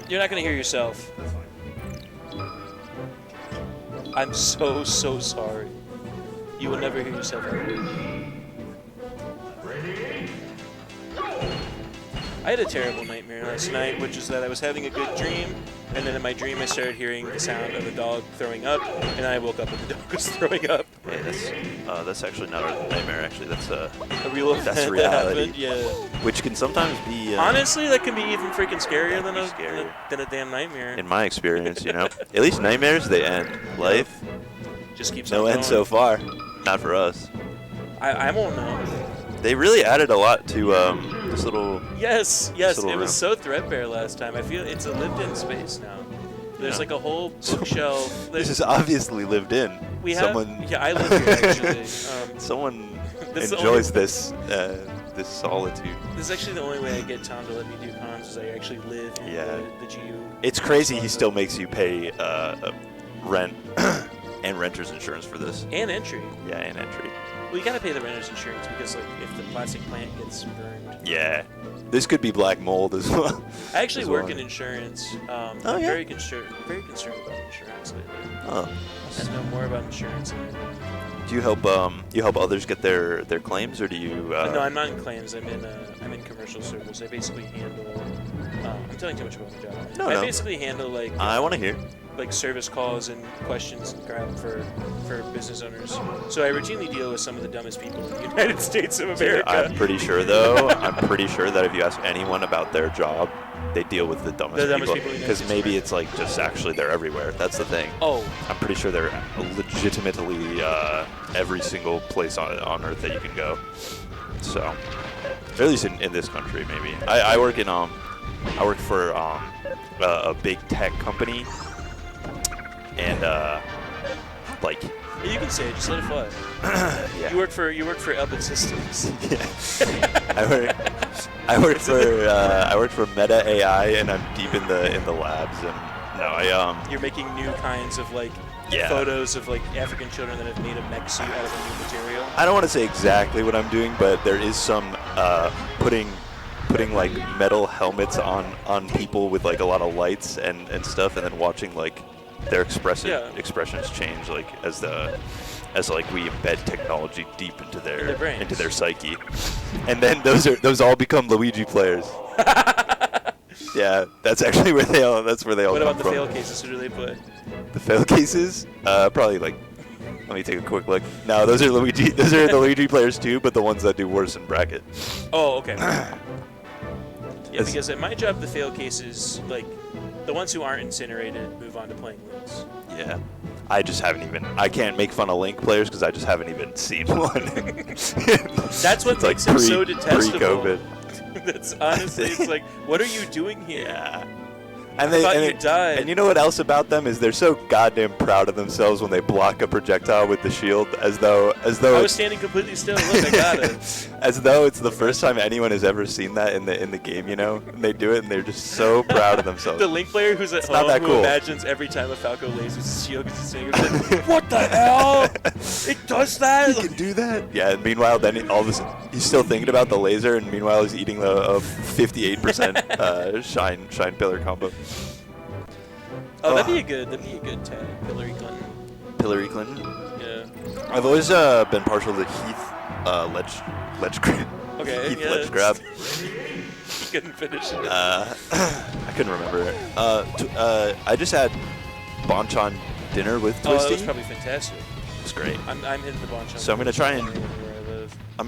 You're not gonna hear yourself. I'm so sorry. You will never hear yourself ever. I had a terrible nightmare last night, which is that I was having a good dream, and then in my dream I started hearing the sound of a dog throwing up, and I woke up and the dog was throwing up. Hey, that's actually not a nightmare. Actually, that's A real event that's that reality. happened, yeah. Which can sometimes be. Honestly, that can be even freaking scarier That than can be scary. than a damn nightmare. In my experience, you know, at least nightmares they end. Life, Just keeps no on end going. so far. Not for us. I won't know. They really added a lot to this little. Yes, little it was room. so threadbare last time. I feel it's a lived-in space now. There's Yeah. like a whole bookshelf. This is obviously lived in. We have. Someone. Yeah, I live here actually. Someone This is the enjoys only- this solitude. This is actually the only way I get Tom to let me do cons is I actually live in Yeah. the GU. It's crazy. He still makes you pay rent and renter's insurance for this. And entry. Yeah, and entry. Well, you gotta pay the renter's insurance because like if the plastic plant gets burned. Yeah, this could be black mold as well. I actually as work well. in insurance. Oh, I'm yeah? very concerned about insurance lately. Oh. I know more about insurance than I do. Do you help others get their claims, or do you? No, I'm not in claims. I'm in commercial service. I basically handle. I'm telling too much about my job. No, I no. basically handle like I want to hear. like service calls and questions and crap for business owners. So I routinely deal with some of the dumbest people in the United States of America. I'm pretty sure though. I'm pretty sure that if you ask anyone about their job, they deal with the dumbest people in the people. United Because States maybe of it's like just actually they're everywhere. That's the thing. Oh, I'm pretty sure they're legitimately every single place on earth that you can go. So, or at least in this country, maybe. I work in I work for a big tech company, and like you can say it. Just let it fly. yeah. You work for Elbit Systems. Yeah. I work for Meta AI, and I'm deep in the labs, and no, You're making new kinds of like Yeah. photos of like African children that have made a mech suit out of a new material. I don't want to say exactly what I'm doing, but there is some putting like metal helmets on people with like a lot of lights and stuff, and then watching like their expressions change like as we embed technology deep into In their brains. into their psyche, and then those all become Luigi players. Yeah, that's actually where they all. That's where they all What come about the from. fail cases? Who do they put? The fail cases? Probably like. Let me take a quick look. No, those are Luigi. Those are the Luigi players too, but the ones that do worse in bracket. Oh, okay. Yeah, It's- because at my job, the fail cases, like, the ones who aren't incinerated move on to playing Links. Yeah. I just haven't even. I can't make fun of Link players because I just haven't even seen one. That's what It's makes him so detestable. Pre-COVID. That's honestly, it's like, what are you doing here? Yeah. And I thought you died. And you know what else about them is they're so goddamn proud of themselves when they block a projectile with the shield, as though I was it's, standing completely still. Look, I got it. as though it's the first time anyone has ever seen that in the game. You know, and they do it, and they're just so proud of themselves. The Link player who's at It's not home that who cool. imagines every time a Falco lasers his shield because he's saying, like, what the hell? It does that? He can do that. Yeah. And meanwhile, then all of a sudden, he's still thinking about the laser, and meanwhile, he's eating a 58% shine pillar combo. Oh, that'd be a good tag. Hillary Clinton. Hillary Clinton. Yeah. I've always been partial to Heath Ledgecrab. Okay. Heath yeah. Ledgecrab. Couldn't finish it. I couldn't remember it. I just had Bonchon dinner with Oh, that Twisty. was probably fantastic. It's great. I'm hitting the bunch. So I'm gonna try and- where I live. I'm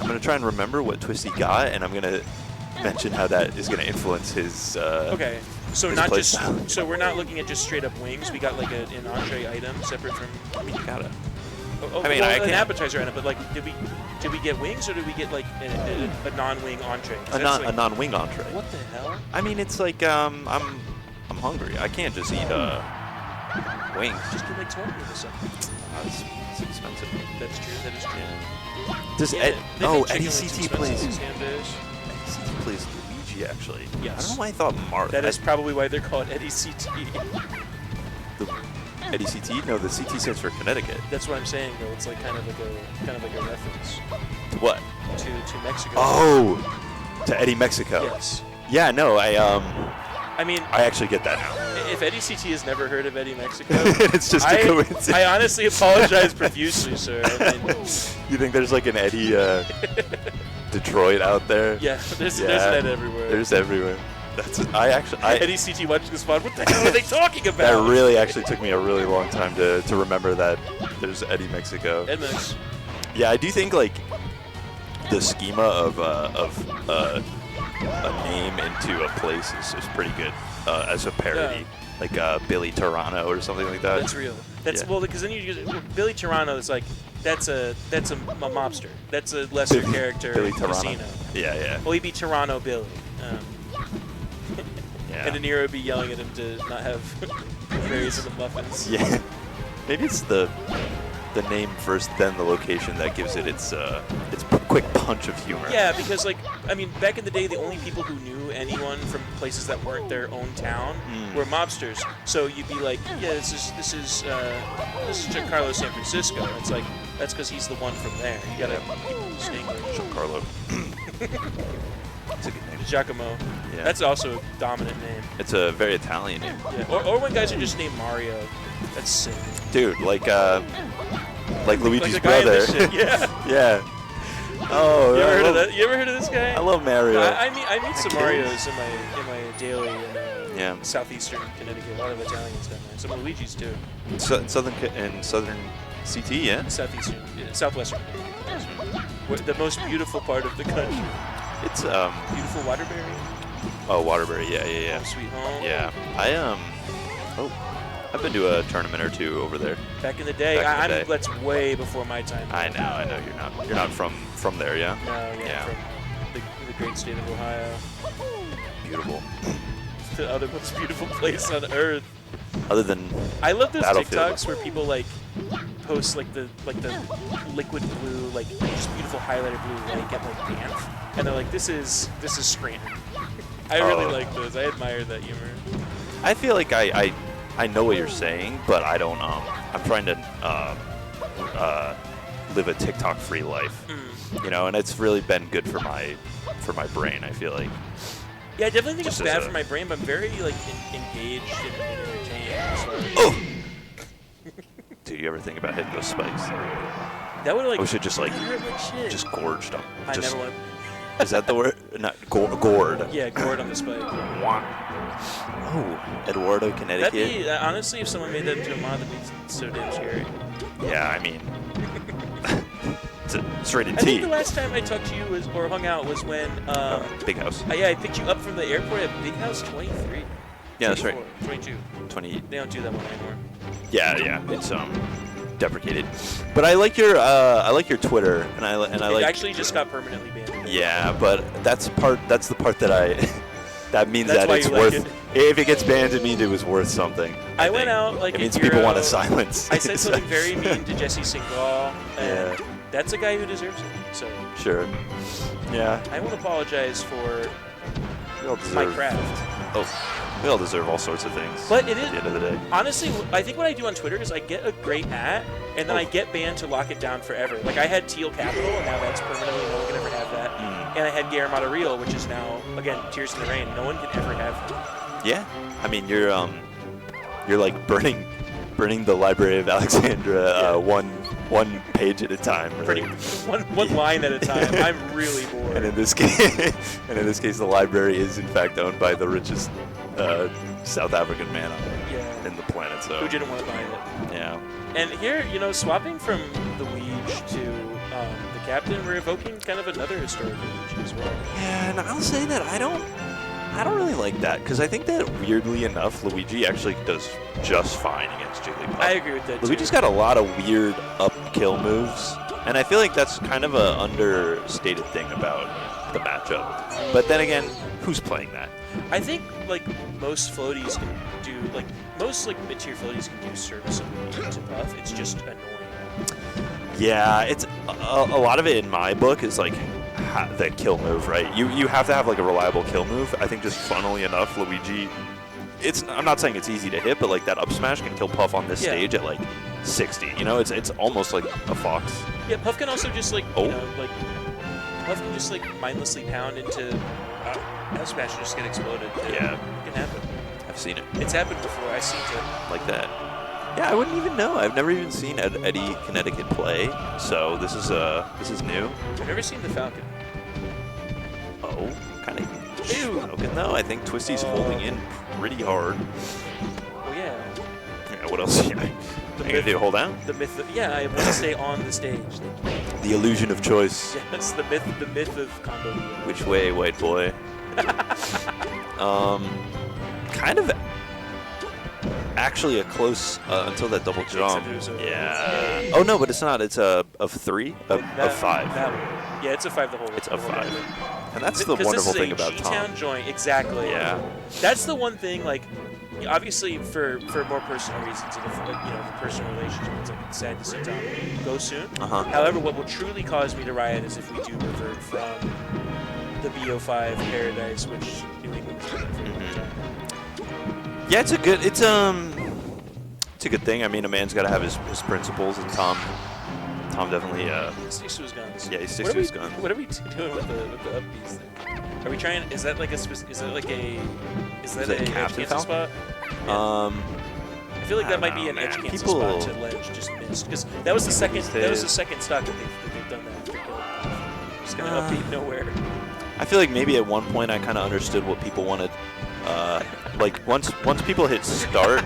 gonna try and remember what Twisty got, and I'm gonna mention how that is gonna influence his. Okay. So his not play just style. so we're not looking at just straight up wings. We got like an entree item separate from. I mean, you gotta. Oh, I mean, well, I an can't- appetizer item, but like, did we get wings or did we get like a non-wing entree? 'Cause that's A like- non-wing entree. What the hell? I mean, it's like I'm hungry. I can't just eat wings. Just get like 20 or something. It's expensive. That's true. That is true. Yeah. Does Yeah, Ed? they Oh, make chicken Eddie wings CT expensive plays. these damn days. Eddie CT plays Luigi actually. I Yes. don't know why I thought Mark. That is probably why they're called Eddie CT. Eddie CT. No, the CT stands for Connecticut. That's what I'm saying though. It's like kind of like a reference What? to Mexico. Oh, to Eddie Mexico. Yes. Yeah, no, I mean, I actually get that now. if Eddie CT has never heard of Eddie Mexico, It's just a coincidence. I honestly apologize profusely, sir. I mean, You think there's like an Eddie Detroit out there? yeah, there's an Ed everywhere. There's everywhere. Eddie CT watching this pod. What the hell are they talking about? That really actually took me a really long time to remember that there's Eddie Mexico. Ed Mex. Yeah, I do think like the schema of a name into a place is pretty good as a parody, like Billy Toronto or something like that. That's real. That's Yeah. well, because then Billy Toronto is like that's a mobster. That's a lesser character Billy in Toronto. Casino. Yeah. Well, he'd be Toronto Billy. Yeah. And De Niro would be yelling at him to not have berries in the muffins. Yeah. Maybe it's the name first, then the location that gives it its quick punch of humor. Yeah, because like I mean, back in the day, the only people who knew anyone from places that weren't their own town were mobsters. So you'd be like, yeah, this is Giancarlo San Francisco. It's like that's because he's the one from there. You gotta keep his name. Giancarlo. It's a good name. Giacomo. Yeah. That's also a dominant name. It's a very Italian name. Yeah. Or when guys are just named Mario. That's sick. Dude, like Luigi's Like the guy in brother. this shit. Yeah. Yeah. Oh, You ever heard of love- that? You ever heard of this guy? I love Mario. I meet some Okay. Marios in my daily Yeah. southeastern Connecticut. A lot of Italians down there. Some Luigi's too. Southern CT, yeah. Southeastern, southwestern. The most beautiful part of the country. It's Beautiful Waterbury. oh, Waterbury, yeah. Home sweet home. Yeah. I've been to a tournament or two over there. Back in the day, Back in the day. that's way before my time. I know you're not from there, yeah. No, yeah. From the great state of Ohio. Beautiful. The other most beautiful place on earth. Other than I love those Battlefield. TikToks where people like post like the liquid blue, like just beautiful highlighter blue lake at like Banff, and they're like, this is Scranton. I really like those. I admire that humor. I feel like I know what you're saying, but I don't. I'm trying to live a TikTok-free life, you know, and it's really been good for my brain. I feel like. Yeah, I definitely think Just it's as bad a- for my brain, but I'm very like engaged and entertained. So. Oh. Do you ever think about hitting those spikes? That would like. We should just like hurt like shit. just gorge them. I Just, never want. is that the word? Not gourd. Yeah, gourd on the spike. Oh, Eduardo, That'd Connecticut. be honestly, if someone made that into a mod, that'd be so damn scary. Yeah, I mean, it's rated I think T. the last time I talked to you or hung out was when Big house. yeah, I picked you up from the airport at Big House 23. Yeah, that's right. 22. 20. They don't do that one anymore. Yeah, it's deprecated. But I like your Twitter, and I It like. actually just got permanently banned. Yeah, but that's the part that that means That's that why it's you like worth. it. If it gets banned, it means it was worth something. I went think. out like It a means year people want ago. to silence. I said something very mean to Jesse Singal, and Yeah. that's a guy who deserves it. So Sure. Yeah. I won't apologize for We all my deserve. craft. Oh, we all deserve all sorts of things. But it is At the end of the day. honestly, I think what I do on Twitter is I get a great at, and then I get banned to lock it down forever. Like I had Teal Capital, and now that's permanently no one can ever have that. And I had Guillermo Real, which is now again Tears in the Rain. No one can ever have. Yeah. I mean, you're like burning the Library of Alexandria one page at a time. Really. Pretty one line at a time. I'm really bored. And in this case, the library is in fact owned by the richest South African man in the planet. So Who didn't want to buy it? yeah. And here, swapping from the Weege to the Captain, we're evoking kind of another historical Weege as well. Yeah, and I'll say that I don't really like that because I think that weirdly enough, Luigi actually does just fine against Jigglypuff. I agree with that too. Luigi's got a lot of weird up kill moves, and I feel like that's kind of an understated thing about the matchup. But then again, who's playing that? I think like most floaties can do most mid-tier floaties can do serviceably to Puff. It's just annoying. Yeah, it's a lot of it in my book is like the kill move, right? You have to have like a reliable kill move. I think just funnily enough, Luigi. I'm not saying it's easy to hit, but like that up smash can kill Puff on this stage at like 60. It's almost like a fox. Yeah, Puff can also just Puff can just mindlessly pound into F smash just get exploded. Yeah. It can happen. I've seen it It's happened before. I've seen it. like that. Yeah, I wouldn't even know. I've never even seen Eddie Connecticut play, so this is new. I've never seen the Falcon. Oh, kind of broken though. I think Twisty's holding in pretty hard. Oh yeah. Yeah, what else? Yeah. The You gonna do hold down? The myth. Yeah, I want to stay on the stage. The illusion of choice. Yes, the myth of combo. Which way, white boy? Kind of. Actually, a close until that double jump. Yeah. Oh no, but it's not. It's a of 3 of 5. Yeah, it's a 5 the whole way. It's a 5. And that's the wonderful thing about Tom. G-Town joint, exactly. Yeah. That's the one thing, like, obviously for more personal reasons, and for personal relationship, it's like sad to see Tom go soon. However, what will truly cause me to riot is if we do revert from the BO5 paradise, which New England has been for a long time. Yeah, it's a good thing. I mean, a man's got to have his principles, and Tom definitely. Sticks to his guns. Yeah, he sticks to his guns. What are we doing with the up B's thing? Are we trying? Is that like a? Is that a captain cancel spot? Yeah. I feel like that might be an edge cancel spot to ledge just missed because that was the second. That was the second stock that they've done that after killing. Just gonna upbeat nowhere. I feel like maybe at one point I kind of understood what people wanted. Like once people hit start,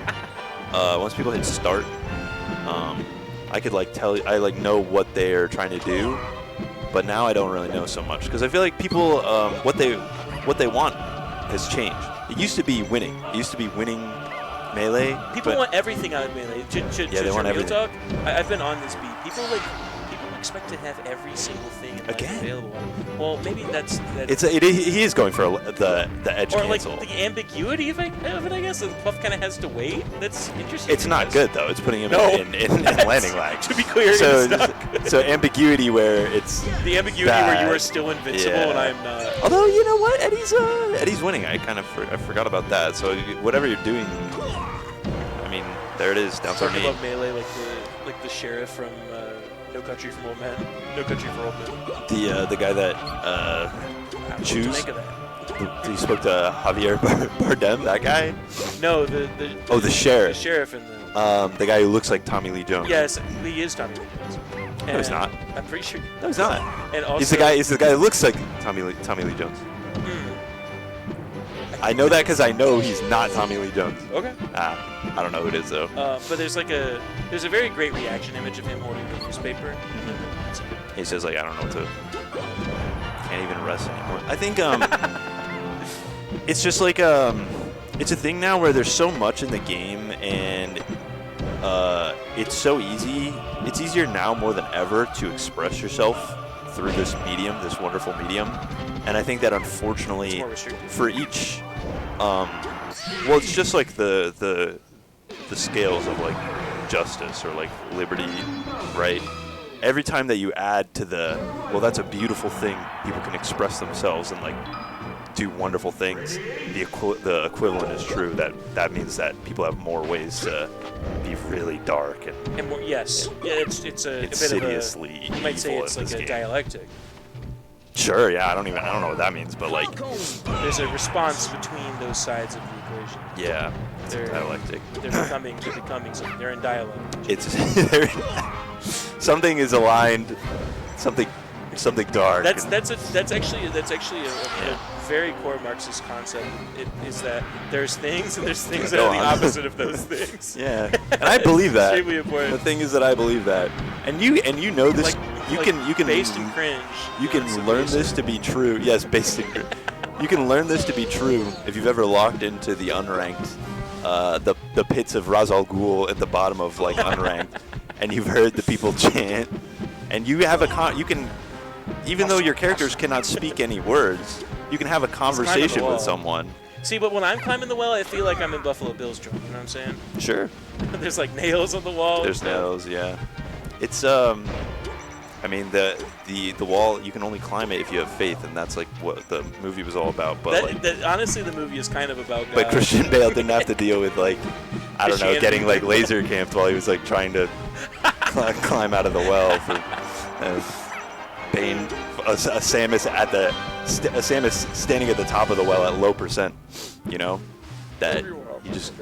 I could like I know what they are trying to do, but now I don't really know so much because I feel like people what they want has changed. It used to be winning. It used to be winning Melee. People want everything out of Melee. Yeah, they want everything. Talk? I've been on this beat. People expect to have every single thing in life available. Well, maybe that's he is going for the edge or cancel. Like the ambiguity of it. I guess the Puff kind of has to wait. That's interesting. It's not good though. It's putting him in landing lag. To be clear, it's not good. So ambiguity where it's the ambiguity bad. where you are still invincible and I'm not. Although you know what, Eddie's winning. I kind of I forgot about that. So whatever you're doing, I mean, there it is. Down Talking about Melee, like the sheriff from No Country for Old Men. No Country for Old Men. The guy that Choose. He spoke to Javier Bardem, that guy. No, the sheriff. The sheriff in the guy who looks like Tommy Lee Jones. Yes, he is Tommy Lee Jones. No, he's not. I'm pretty sure. No, he's not. And also, he's the guy who looks like Tommy Lee Jones. I know that because I know he's not Tommy Lee Jones. Okay. I don't know who it is though. But there's a very great reaction image of him holding the newspaper. He says like I don't know what to. Can't even rest anymore. I think it's just like it's a thing now where there's so much in the game and it's so easy. It's easier now more than ever to express yourself through this medium, this wonderful medium. And I think that unfortunately for each well, it's just like the scales of like justice or like liberty, right? Every time that you add to well, that's a beautiful thing. People can express themselves and like do wonderful things. The equivalent is true. That means that people have more ways to be really dark and more, yes, yeah, it's a insidiously bit of a, you might say it's like a dialectic. Sure, yeah, I don't know what that means, but like there's a response between those sides of the equation. Yeah, they're dialectic. They're becoming something. They're in dialogue. It's something is aligned, something dark. That's actually a very core Marxist concept. It is that there's things and there's things that are the opposite of those things. Yeah, and I believe that. Extremely important. The thing is that I believe that, and you know this. You can based in cringe. You can learn this to be true. Yes, based in cringe. You can learn this to be true if you've ever logged into the unranked, the pits of Ras Al Ghul at the bottom of like unranked, and you've heard the people chant, and you have you can, even though your characters cannot speak any words, you can have a conversation with someone. See, but when I'm climbing the well, I feel like I'm in Buffalo Bill's joint. You know what I'm saying? Sure. There's like nails on the wall. There's nails, yeah. It's I mean the wall, you can only climb it if you have faith, and that's like what the movie was all about. But honestly, the movie is kind of about God. But Christian Bale didn't have to deal with like I don't know, getting like laser camped while he was like trying to climb out of the well for Bane, Samus at Samus standing at the top of the well at low percent, you know, that you just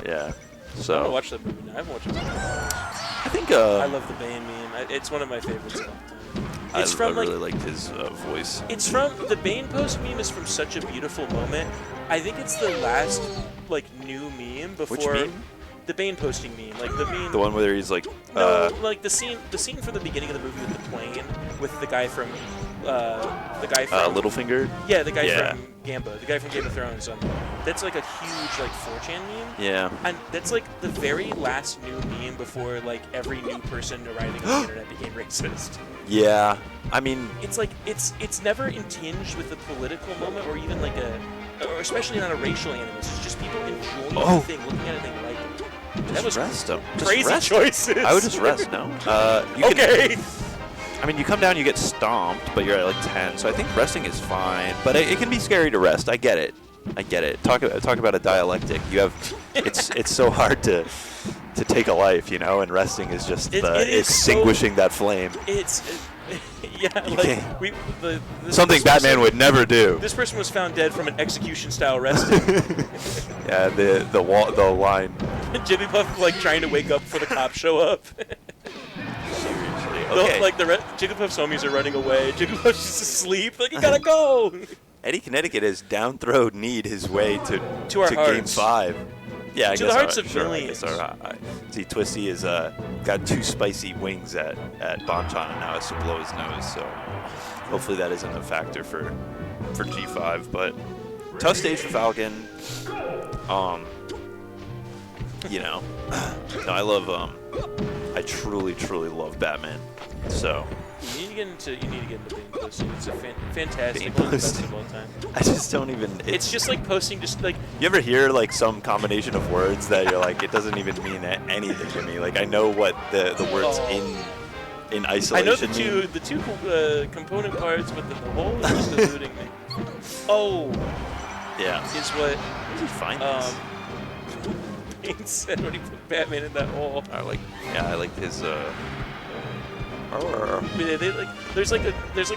yeah. So I want to watch that movie now. I haven't watched it. I think I love the Bane meme. It's one of my favorites of all time. It's I really liked his voice. It's from the Bane post meme is from Such a Beautiful Moment. I think it's the last like new meme before Which meme? the Bane posting meme, like the meme. The one where he's like No, like the scene from the beginning of the movie with the plane with the guy from Littlefinger. Yeah, the guy from Gamba, the guy from Game of Thrones. That's like a huge like 4chan meme. Yeah. And that's like the very last new meme before like every new person arriving on the internet became racist. Yeah. I mean, It's like it's never tinged with a political moment or even like or especially not a racial animus. It's just people enjoying the thing, looking at it, and they like it. That was rest him. crazy choices. I would just rest. No. Okay. I mean, you come down, you get stomped, but you're at like 10, so I think resting is fine. But it can be scary to rest. I get it. Talk about a dialectic. You have, it's so hard to take a life, you know, and resting is just extinguishing that flame. Something Batman would never do. This person was found dead from an execution-style resting. Yeah, the line. Jigglypuff like trying to wake up before the cops show up. Okay. Jigglypuff's homies are running away. Jigglypuff's just asleep. Like, you gotta go. Eddie Connecticut has down throw kneed his way to our Game hearts. 5. Yeah, I To guess the hearts our- of sure, millions. I guess see, Twisty has got 2 spicy wings at Bonchan and now has to blow his nose. So hopefully that isn't a factor for G5. But tough stage for Falcon. You know, no, I truly love Batman. So You need to get into Bane posting. It's a fantastic Bane one of the best posting. of all time. I just don't even. It's just like posting, just like You ever hear like some combination of words that you're like, it doesn't even mean anything to me? Like I know what the words in isolation I know the two component parts, but the whole is just eluding me. Oh, Yeah. is what Where did you find this? Bane said when he put Batman in that hole. I like his. There's like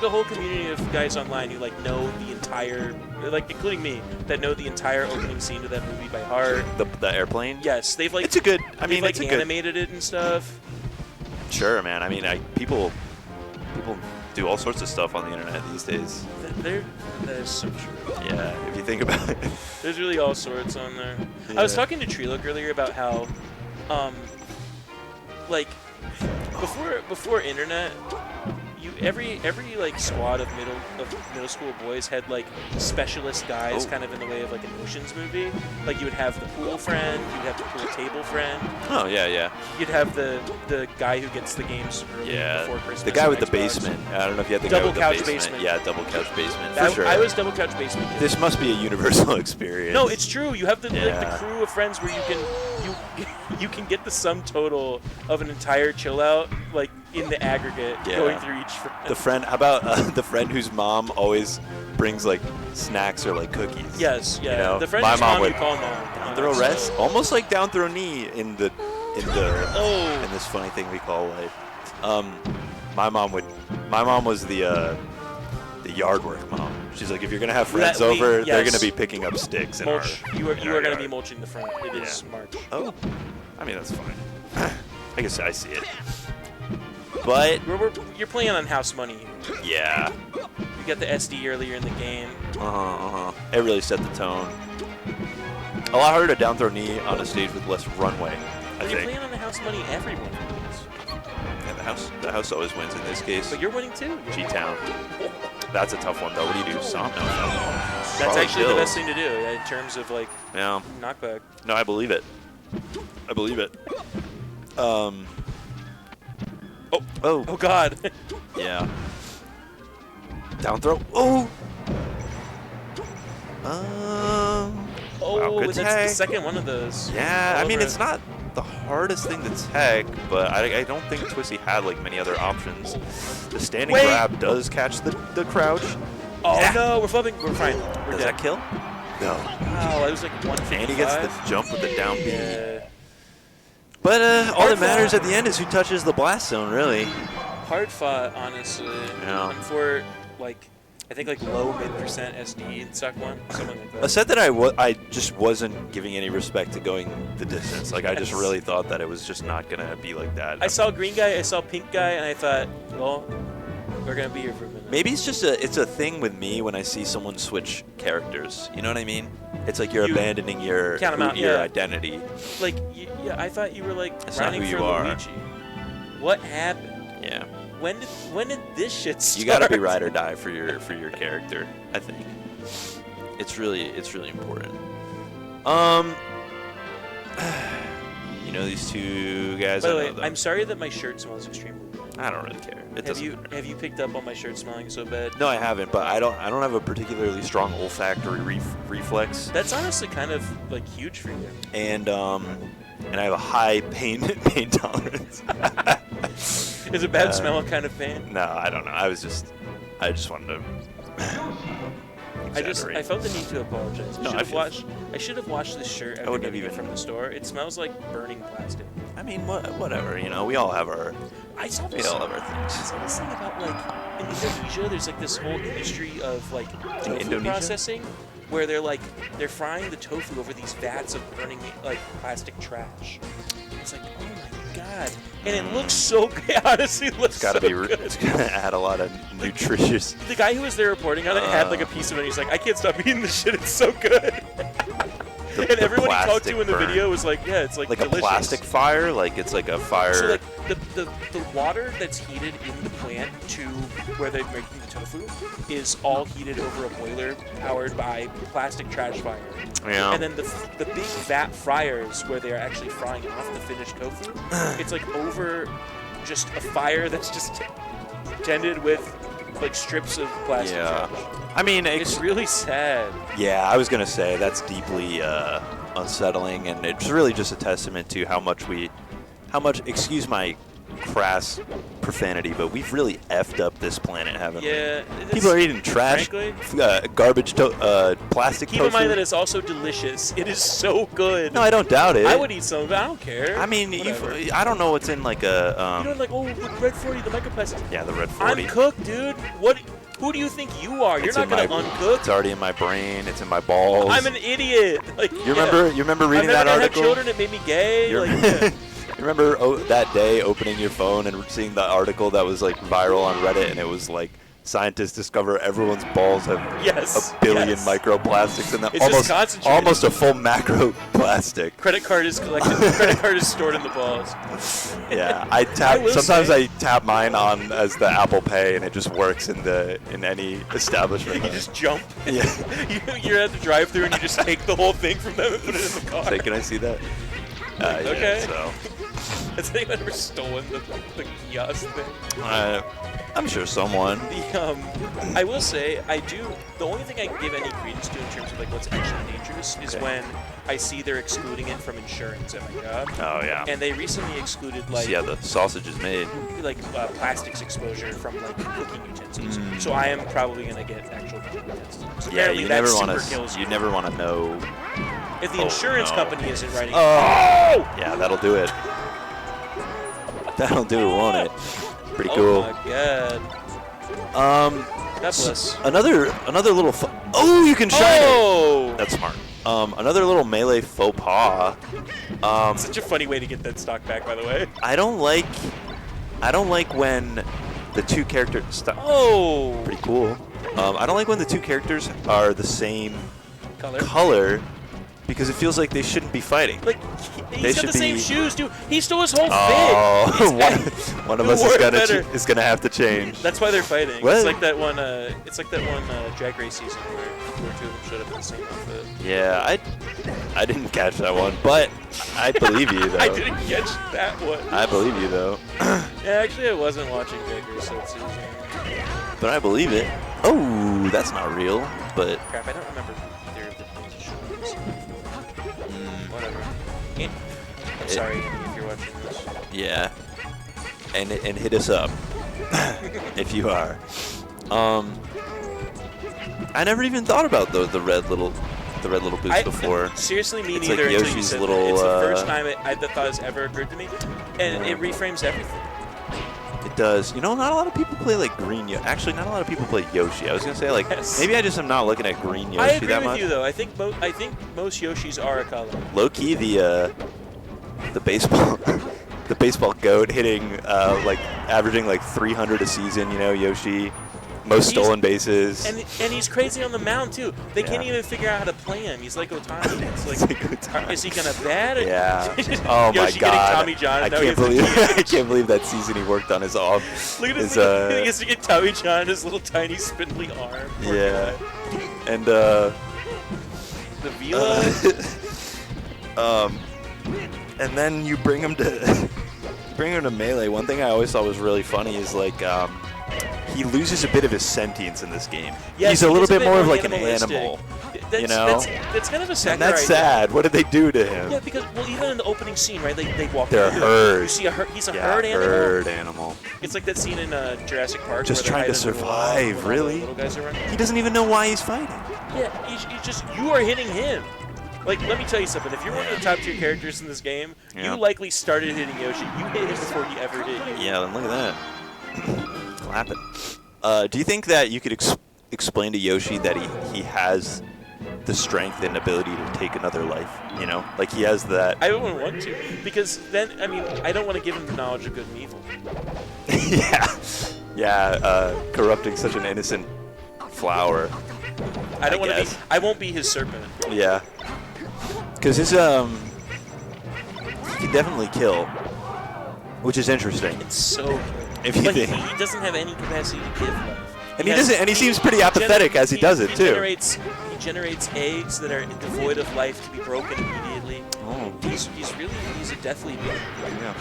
a whole community of guys online who like know the entire, like including me, that know the entire opening scene to that movie by heart. The airplane. Yes, they've like It's a good. I mean, like it's a animated it and stuff. good. Sure, man. I mean, people do all sorts of stuff on the internet these days. That is so true. Yeah, if you think about it. There's really all sorts on there. Yeah. I was talking to Treelook earlier about how, like, before internet, every like squad of middle school boys had like specialist guys kind of in the way of like an Ocean's movie. Like you would have the pool friend, you'd have the pool table friend. Oh yeah. You'd have the guy who gets the games early before Christmas. The guy on with the Xbox. basement. I don't know if you had the Double guy with couch the basement. basement. Yeah, double couch basement. For I, sure. I was double couch basement kid. This must be a universal experience. No, it's true. You have like the Yeah. crew of friends where you can get the sum total of an entire chill out like in the aggregate going through each friend. The friend. How about the friend whose mom always brings like snacks or like cookies? Yes, yeah. You know, The friend my whose mom mom would you call mom. down throw rest, almost like down throw knee in this funny thing we call life. My mom was the yard work mom. She's like, if you're gonna have friends over, they're gonna be picking up sticks. Mulch. You are our going to yard. be mulching the front. It is March. Oh, I mean that's fine. I guess I see it. But You're playing on house money. yeah, You got the SD earlier in the game. it really set the tone. A lot harder to down throw knee on a stage with less runway. I When you're think. playing on the house money, everyone wins. Yeah, the house always wins in this case. But you're winning too. G-Town. That's a tough one though. What do you do? Somp? No. That's Probably actually the kills. best thing to do in terms of like Yeah. knockback. No, I believe it. Oh God. Yeah. Down throw. Oh. Wow, good that's tag. the second one of those. Yeah, All I mean over it's it. not the hardest thing to tag, but I don't think Twisty had like many other options. The standing Wait. grab does catch the crouch. Oh Yeah. no, we're flipping. We're fine. We're Does dead. that kill? No. Wow, that was like 155. And he gets the jump with the down B. Yeah. But all Hard that matters fought. at the end is who touches the blast zone, really. Hard fought, honestly. Yeah. And for like I think like low mid% SD stuck one, something like that. I said that I just wasn't giving any respect to going the distance. Like, I just really thought that it was just not going to be like that. I saw green guy, I saw pink guy, and I thought, well, we're going to be here for a minute. Maybe it's a thing with me when I see someone switch characters. You know what I mean? It's like you're abandoning your count 'em out, your yeah. identity. Like, yeah, I thought you were like That's not running who for you are. Luigi. What happened? Yeah. When did this shit start? You gotta be ride or die for your character. I think it's really important. You know these two guys. By the I way, know them. I'm sorry that my shirt smells extremely bad. I don't really care. It doesn't matter. Have you picked up on my shirt smelling so bad? No, I haven't. But I don't have a particularly strong olfactory reflex. That's honestly kind of like huge for you. And I have a high pain tolerance. Is it bad smell kind of pain? No, I don't know. I just wanted to. I felt the need to apologize. No, I should have washed this shirt after wouldn't have getting it even- from the store. It smells like burning plastic. I mean, whatever. You know, we all have our I saw we this. all have our I things. saw this thing about like in Indonesia. There's like this whole industry of like tofu Indonesia? processing, where they're frying the tofu over these vats of burning like plastic trash. It's like, oh my god, and it looks so good. Honestly, it looks It's gotta so be. good. It's gonna add a lot of nutritious. The guy who was there reporting on it had like a piece of it. And he's like, I can't stop eating this shit. It's so good. And the everyone he talked plastic to in the burn. video was like, yeah, it's like Like delicious. a plastic fire, like it's like a fire. So like the water that's heated in the plant to where they're making the tofu is all heated over a boiler powered by plastic trash fire. Yeah. And then the big vat fryers where they're actually frying off the finished tofu, it's like over just a fire that's just tended with like strips of plastic Yeah. trash. I mean, It's really sad. yeah, I was gonna say that's deeply unsettling, and it's really just a testament to how much, excuse my crass profanity, but we've really effed up this planet, haven't we? Yeah. People are eating trash, Frankly, garbage, plastic keep tofu. in mind that it's also delicious. It is so good. No, I don't doubt it. I would eat some of it. I don't care. I mean, Whatever. I don't know what's in like a. You know, like, oh, look, Red 40, the microplastic. Yeah, the Red 40. I'm cooked, dude. Who do you think you are? You're It's not in gonna my- uncook. It's already in my brain. It's in my balls. I'm an idiot. Like, You remember reading that I've never article? had children. It made me gay. You Like, remember, yeah. you remember that day opening your phone and seeing the article that was like viral on Reddit, and it was like scientists discover everyone's balls have Yes, a billion yes. microplastics in them. It's just concentrated. Almost a full macroplastic. Credit card is collected. Credit card is stored in the balls. Yeah, I tap. will Sometimes say- I tap mine on as the Apple Pay, and it just works in any establishment. You just jump. Yeah. You're at the drive-thru and you just take the whole thing from them and put it in the car. Say, can I see that? Yeah, Okay. So. Has anyone ever stolen the kiosk thing? I'm sure someone. I will say, the only thing I give any credence to in terms of like what's actually dangerous is Okay. when I see they're excluding it from insurance at my job. Oh yeah. And they recently excluded like See how the sausage is made. plastics exposure from like cooking utensils. Mm. So I am probably gonna get actual cooking utensils. So Yeah, apparently you that never super want to. kills You never want to know. If the Oh, insurance no. company isn't writing. Oh! Yeah, that'll do it. That'll do it, won't it? Pretty cool. Oh my god. God bless. Another little. Oh, you can shine it. Oh! That's smart. Another little melee faux pas. Such a funny way to get that stock back, by the way. I don't like when the two characters. Oh! Pretty cool. I don't like when the two characters are the same Color. color because it feels like they shouldn't be fighting. Like, They he's got should the same be- shoes, dude. He stole his whole Oh, fit. one of Who us wore it better? is gonna have to change. That's why they're fighting. What? It's like that one. Drag Race season where two of them showed up in the same outfit. Yeah, I didn't catch that one, but I believe you though. I didn't catch that one. I believe you though. Yeah, actually, I wasn't watching Drag Race that season. But I believe it. Oh, that's not real. But Crap, I don't remember either of the shows. Whatever. I'm sorry if you're watching this. yeah, and hit us up if you are. I never even thought about the red little boots before. Seriously, me It's neither. like until you Yoshi's said little, that. It's the first time that thought has ever occurred to me, and Yeah. it reframes everything. It does. You know, not a lot of people play like green Yoshi. Actually, not a lot of people play Yoshi. I was gonna say like Yes. maybe I just am not looking at green Yoshi I agree that with much. you though. I think most Yoshis are a color. Low key, the baseball the baseball goat hitting like averaging like 300 a season. You know, Yoshi, most stolen bases. And he's crazy on the mound too. They can't Yeah. even figure out how to play him. He's like Otani. It's It's like, like Ohtani. is he gonna bat? Yeah. Oh my Yoshi God. getting Tommy John. I Now he can't has a believe DH. I can't believe that season he worked on his arm. Look at his His, he gets to get Tommy John his little tiny spindly arm. Poor yeah. guy. And The Vila. and then you bring him to Melee. One thing I always thought was really funny is like he loses a bit of his sentience in this game. Yes, He's a little bit more of like an animalistic. animal. That's, you know? that's kind of a And Sakurai that's thing. sad. What did they do to him? Yeah, because even in the opening scene, right? They walk. They're through, herd. You see he's a Yeah, herd animal. herd animal. It's like that scene in Jurassic Park. Just where they're trying to hiding in the wall survive, when all the really? Little guys are running. He doesn't even know why he's fighting. Yeah, you are hitting him. Like, let me tell you something. If you're one of the top tier characters in this game, Yeah. you likely started hitting Yoshi. You hit him before he ever hit you. Yeah, then look at that. Clapping. Do you think that you could explain to Yoshi that he has the strength and ability to take another life? You know, like he has that. I wouldn't want to, because then, I mean, I don't want to give him the knowledge of good and evil. yeah. Corrupting such an innocent flower. I don't want to be. guess. I won't be his serpent. Yeah. Because his he can definitely kill, which is interesting. It's so good. If you But think. he doesn't have any capacity to give life. And he doesn't, and he seems pretty apathetic as he does it too. He generates eggs that are devoid of life to be broken immediately. Oh. He's a deathly being. Yeah.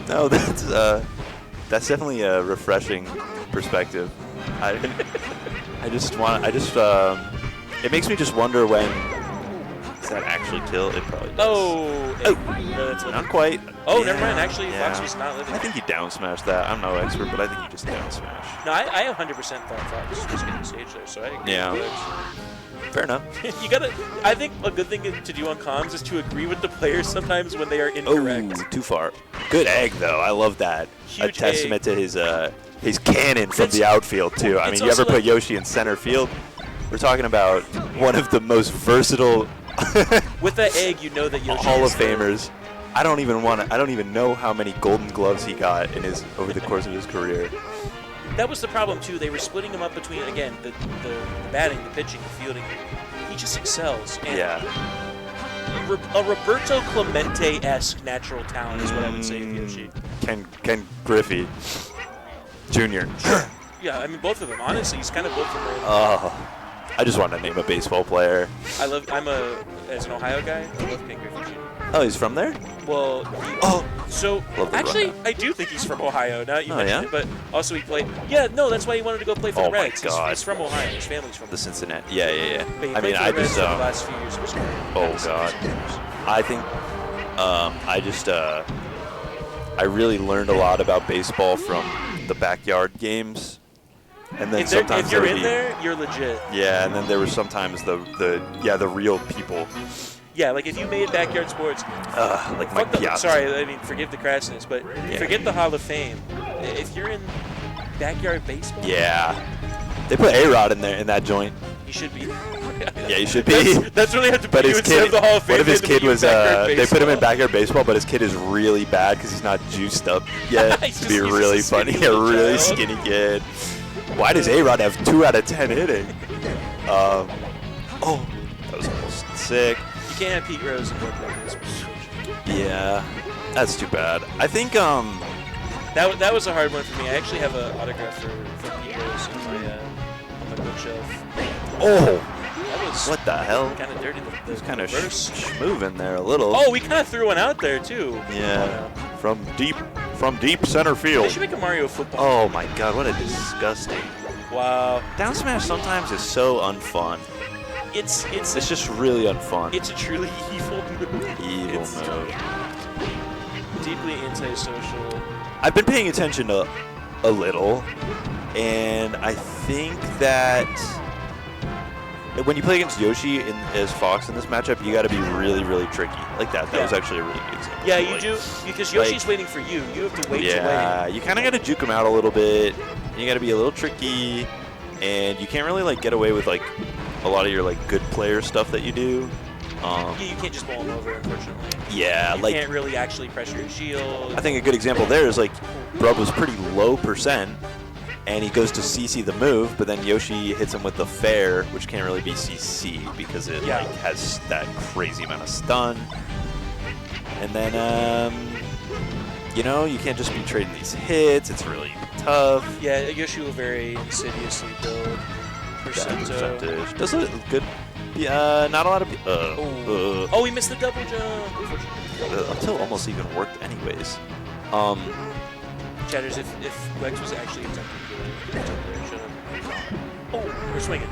No, that's definitely a refreshing perspective. It makes me just wonder when does that actually kill? It probably does. No, that's Not quite. Oh, Yeah, never mind. Actually, yeah. Fox was not living. I think you down smash that. I'm no expert, but I think you just down smash. No, I 100% thought Fox was getting stage there, so I agree. Yeah. with Fair enough. that. You gotta. I think a good thing to do on comms is to agree with the players sometimes when they are incorrect. Oh, too far. Good egg though. I love that. A Huge testament to his cannon from It's- the outfield too. I it's mean, you ever also put like- Yoshi in center field? We're talking about one of the most versatile With that egg, you know that Yoshi Hall of is the- Famers. I don't even know how many Golden Gloves he got in his over the course of his career. That was the problem too. They were splitting him up between again the batting, the pitching, the fielding. He just excels. And Yeah. A Roberto Clemente-esque natural talent is what I would say of Yoshi. Ken Griffey Jr. Yeah, I mean both of them. Honestly, he's kind of both of them. Oh, I just wanted to name a baseball player. As an Ohio guy, I love Ken Griffey Jr. Oh, he's from there? Well, Love the actually, rundown. I do think he's from Ohio. Now that you Oh, mention yeah? it, but also he played. Yeah, no, that's why he wanted to go play for Oh the my Reds. God. He's from Ohio. His family's from The Cincinnati. Yeah. But he I played mean, for I the Reds just for the last few years of his career. Oh God. I think I really learned a lot about baseball from the backyard games. And then sometimes If you're there would in be- there, you're legit. Yeah, and then there were sometimes the real people, Yeah, like if you made backyard sports, like Mike Piazza. sorry, I mean forgive the crassness, but Yeah. forget the Hall of Fame. If you're in backyard baseball, Yeah, they put A-Rod in there in that joint. you should be. Yeah, you should be. That's really have to put But you his instead kid, of the Hall of Fame. what if his they have to kid put you in was? backyard They put him in baseball. backyard baseball, but his kid is really bad because he's not juiced up yet He's to be just- he's really just a funny. skinny A little really child. skinny kid. Why does A-Rod have 2 out of 10 hitting? Oh, that was almost sick. You can't have Pete Rose and backyard baseball. Yeah, that's too bad. I think That was a hard one for me. I actually have an autograph for Pete Rose on my bookshelf. Oh, That was what the hell? kind of dirty. He was kind of reverse. moving there a little. Oh, we kind of threw one out there too. Yeah, from deep center They field. should make a Mario football. Oh my God, what a disgusting. Wow. Down smash sometimes is so unfun. It's It's just really unfun. it's a truly evil move. Evil It's mode. deeply antisocial. I've been paying attention to a little, and I think that when you play against Yoshi as Fox in this matchup, you got to be really, really tricky. Like that. That was actually a really good example. Yeah, So, you like, do, because Yoshi's waiting for you. You have to wait to yeah, wait. you kind of got to juke him out a little bit. You got to be a little tricky, and you can't really like get away with like a lot of your like good player stuff that you do. You can't just bowl him over, unfortunately. Yeah, You like can't really actually pressure your shield. I think a good example there is like Brub was pretty low %, and he goes to CC the move, but then Yoshi hits him with the fair, which can't really be CC because it like has that crazy amount of stun. And then you can't just be trading these hits. It's really tough. Yeah, Yoshi will very insidiously build Percentage. Does it good? Yeah, not a lot of people. Oh, he missed the double jump. Unfortunately. Until almost even worked anyways. Chatters, if Lex was actually attempting to should have. Oh, we're swinging.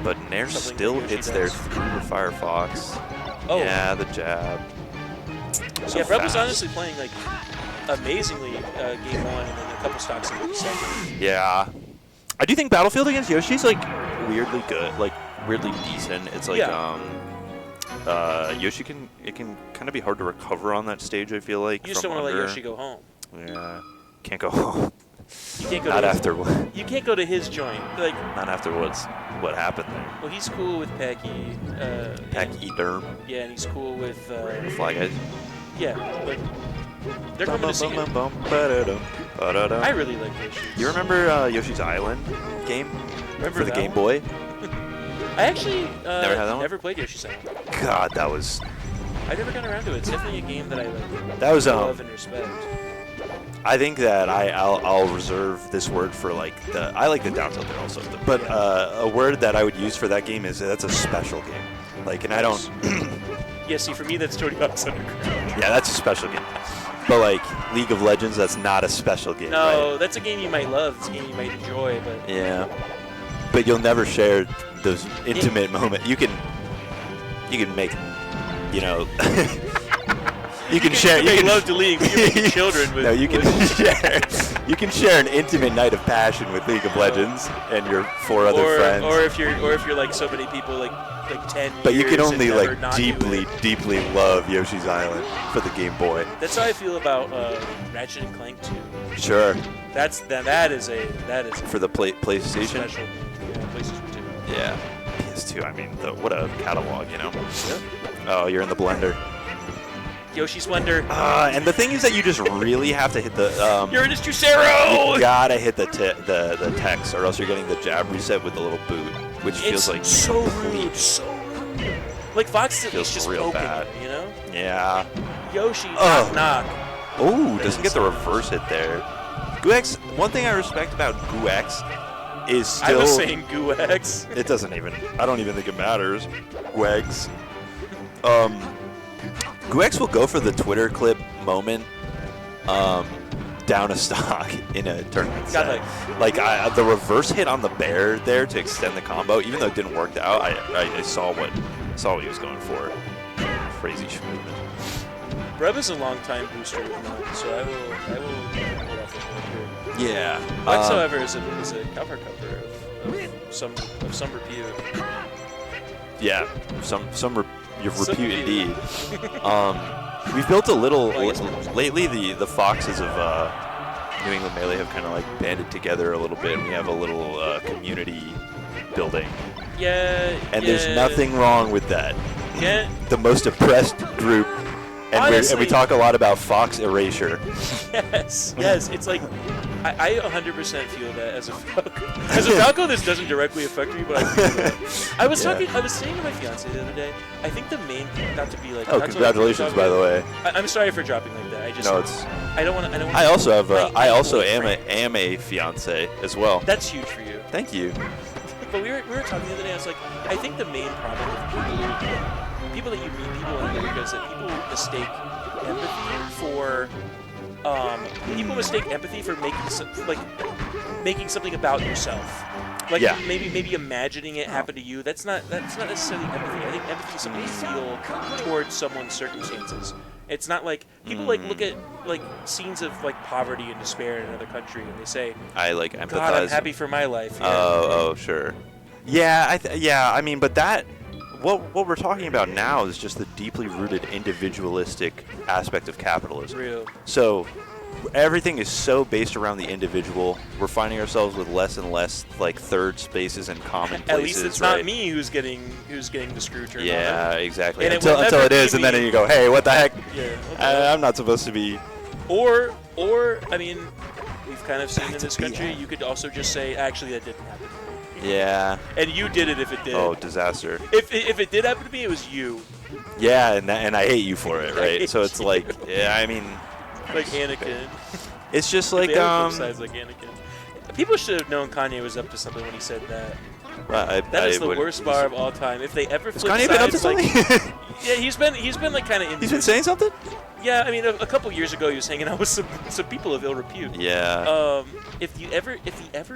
But Nair Something still Yoshi hits there does. through the Firefox. Oh. Yeah, the jab. So Yeah, Brub was fast. honestly playing like amazingly game one, and then a couple stocks in the second. Yeah. I do think Battlefield against Yoshi's like weirdly good, like weirdly decent. It's like Yoshi can kind of be hard to recover on that stage. I feel like You just from don't want to let under. Yoshi go home. Yeah, can't go home. You can't go Not to after you can't go to his joint. Like, not after what happened there. well, he's cool with Pecky. Pack Derm, Yeah, and he's cool with Fly Guys. yeah. Like, they're coming to see it. I really like Yoshi. You remember Yoshi's Island game Remember for the that Game one? Boy? I actually Never had that one? never played Yoshi's Island. God, that was I never got around to it. It's definitely a game that I like. That was, love and respect. I think that I'll reserve this word for like I like the down tilt there also, but a word that I would use for that game is that's a special game. Like, and I don't. Yeah, see, for me that's Tony Hawk's Underground. Yeah, that's a special game. But like League of Legends, that's not a special game. No, right? that's a game you might love. It's a game you might enjoy, but Yeah, but you'll never share those intimate moments. You can make, you can share. You can love to league, but you're making children with. No, you can share. You can share an intimate night of passion with League of Legends and your 4 other friends. Or if you're like so many people, like 10 But you years can and only never like not do it. deeply love Yoshi's Island for the Game Boy. That's how I feel about Ratchet and Clank 2. Sure. That is a For the PlayStation. special. Yeah, PlayStation 2. Yeah. PS2. I mean, what a catalog, Yep. Oh, you're in the blender. Yoshi Splendor. And the thing is that you just really have to hit the. Uranus Juicero! You gotta hit the text, or else you're getting the jab reset with the little boot, which feels like so rude, so rude. Like Fox is at Feels least just real poking bad. him, you know? Yeah. Yoshi, Oh. knock. Oh, doesn't get the reverse hit there. Guex. One thing I respect about Guex is still. I was saying Guex. It doesn't even. I don't even think it matters. Guex. Guex will go for the Twitter clip moment. Down a stock in a tournament set. Like the reverse hit on the bear there to extend the combo, even though it didn't work out. I saw what he was going for. Crazy movement. Breb is a long-time booster of mine, so I will hold off with here. Yeah. Lex, however, is a cover of some repute. Yeah. Your Some repute repute. indeed. We've built a little Well, I guess lately. The Foxes of New England Melee have kind of like banded together a little bit, and we have a little community building. Yeah. And there's nothing wrong with that. Yeah. The most oppressed group, and Honestly, we talk a lot about Fox erasure. Yes. It's like I 100% feel that as a Falco. As a Falco, this doesn't directly affect me, but I feel that. I was saying to my fiance the other day. I think the main thing, not to be like. Oh, congratulations, by the way. I'm sorry for dropping like that. I don't want to. I also have. I also friend. am a fiance as well. That's huge for you. Thank you. But we were talking the other day. I was like, I think the main problem with people that you meet, people in America, is that people mistake empathy for. People mistake empathy for making something about yourself. Like maybe imagining it happen to you. That's not necessarily empathy. I think empathy is something you feel towards someone's circumstances. It's not like people look at like scenes of like poverty and despair in another country and they say, I like empathize. God, I'm happy for my life. Yeah. Oh, sure. Yeah, I mean, but that what we're talking about now is just the deeply rooted individualistic aspect of capitalism. Real. So everything is so based around the individual. We're finding ourselves with less and less like third spaces and common places. At least it's right? not me who's getting the screw turned on. Yeah, exactly. And Until it is, and then you go, hey, what the heck? Yeah. Okay. I'm not supposed to be. Or I mean, we've kind of seen in this country. You could also just say, actually, that didn't happen. Yeah. And you did it if it did. Oh, disaster. If it did happen to me, it was you. Yeah, and I hate you for it, right? So it's like, yeah, I mean, like Anakin. it's just like Besides, like Anakin. People should have known Kanye was up to something when he said that. That is the worst bar of all time. If they ever flip Kanye been up to sides, something? yeah, he's been like kind of. He's been saying something? Yeah, I mean, a couple years ago, he was hanging out with some people of ill repute. Yeah. If he ever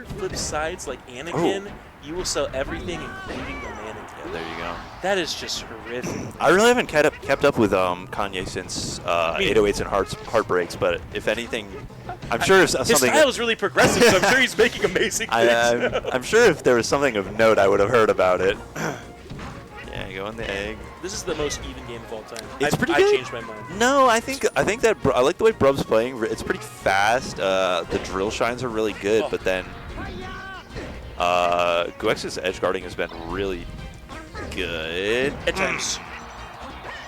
flips sides like Anakin, you will sell everything, including the mannequin. Yeah, there you go. That is just horrific. I really haven't kept up with Kanye since 808s and Heartbreaks, but if anything, I'm sure if something. His style is really progressive, so I'm sure he's making amazing things. I'm sure if there was something of note, I would have heard about it. Yeah, you go on the egg. This is the most even game of all time. It's pretty I good. changed my mind. No, I think that I like the way Brub's playing. It's pretty fast. The drill shines are really good, but then Guex's edge guarding has been really good. At times.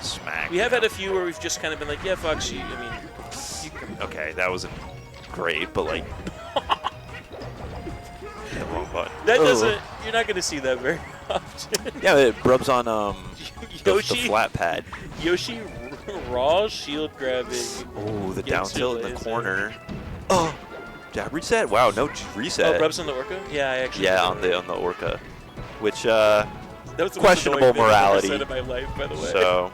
Smack. We have had a few where we've just kind of been like, yeah, fuck you. I mean, you can. Okay, that wasn't great, but like. The wrong button. That doesn't. You're not going to see that very often. Yeah, it rubs on the Yoshi, flat pad. Yoshi raw shield grabbing. Oh, the down Gets tilt in the laser. corner. Oh, jab reset. Wow, no reset. Oh, rubs on the Orca? Yeah, I actually. Yeah, on the Orca, which that was the questionable most annoying morality. thing I've ever said in my life, by the way. So.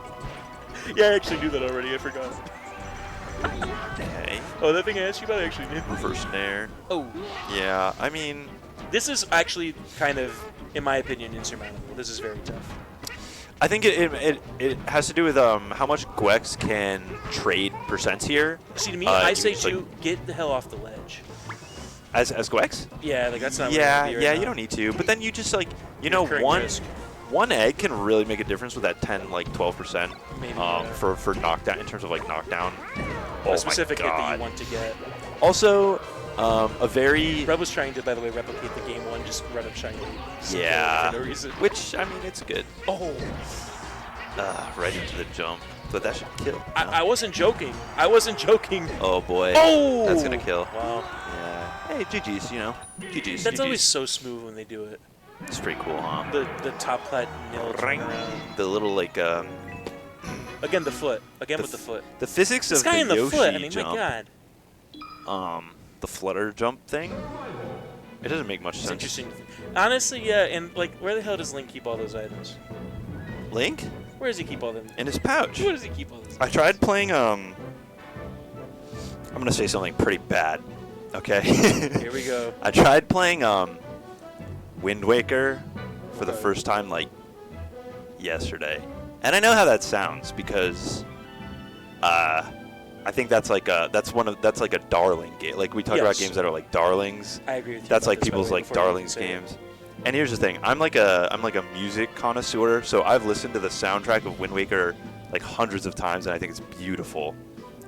Yeah, I actually knew that already. I forgot. Okay. Oh, that thing I asked you about, I actually knew. Reverse snare. Oh. Yeah, I mean. This is actually kind of, in my opinion, insurmountable. This is very tough. I think it has to do with how much Guex can trade percents here. See, to me, I say just, like, to get the hell off the ledge. As Guex? Yeah, like that's not. Yeah, what yeah, you don't need to. But then you just like Incurring risk. one egg can really make a difference with that 10 like 12% Maybe, for knockdown in terms of like knockdown. A specific hit that you want to get. Also, a very Brub was trying to, by the way, replicate the game one, just run up shiny. yeah, For no reason. which I mean it's good. Oh. Right into the jump, but that should kill. I wasn't joking. I wasn't joking. Oh boy. Oh! That's gonna kill. Wow. Yeah. Hey, GG's, you know. GG's. That's GG's. always so smooth when they do it. It's pretty cool, huh? The top plat nil Ring. turnaround. The little like Again, the foot. Again with the foot. the physics This of guy the in the Yoshi foot. I mean, jump. my God. The flutter jump thing. It doesn't make much It's sense. interesting. Honestly, yeah. And like, where the hell does Link keep all those items? Link Where does he keep all them? in his pouch. Where does he keep all those? I tried playing I'm gonna say something pretty bad. Okay. Here we go. I tried playing Wind Waker for the first time like yesterday. And I know how that sounds because I think that's like a darling game. Like we talk about Yes. games that are like darlings. I agree with you. That's about like this, by the people's way, like before you darlings say it. games. And here's the thing, I'm like a music connoisseur, so I've listened to the soundtrack of Wind Waker like hundreds of times, and I think it's beautiful.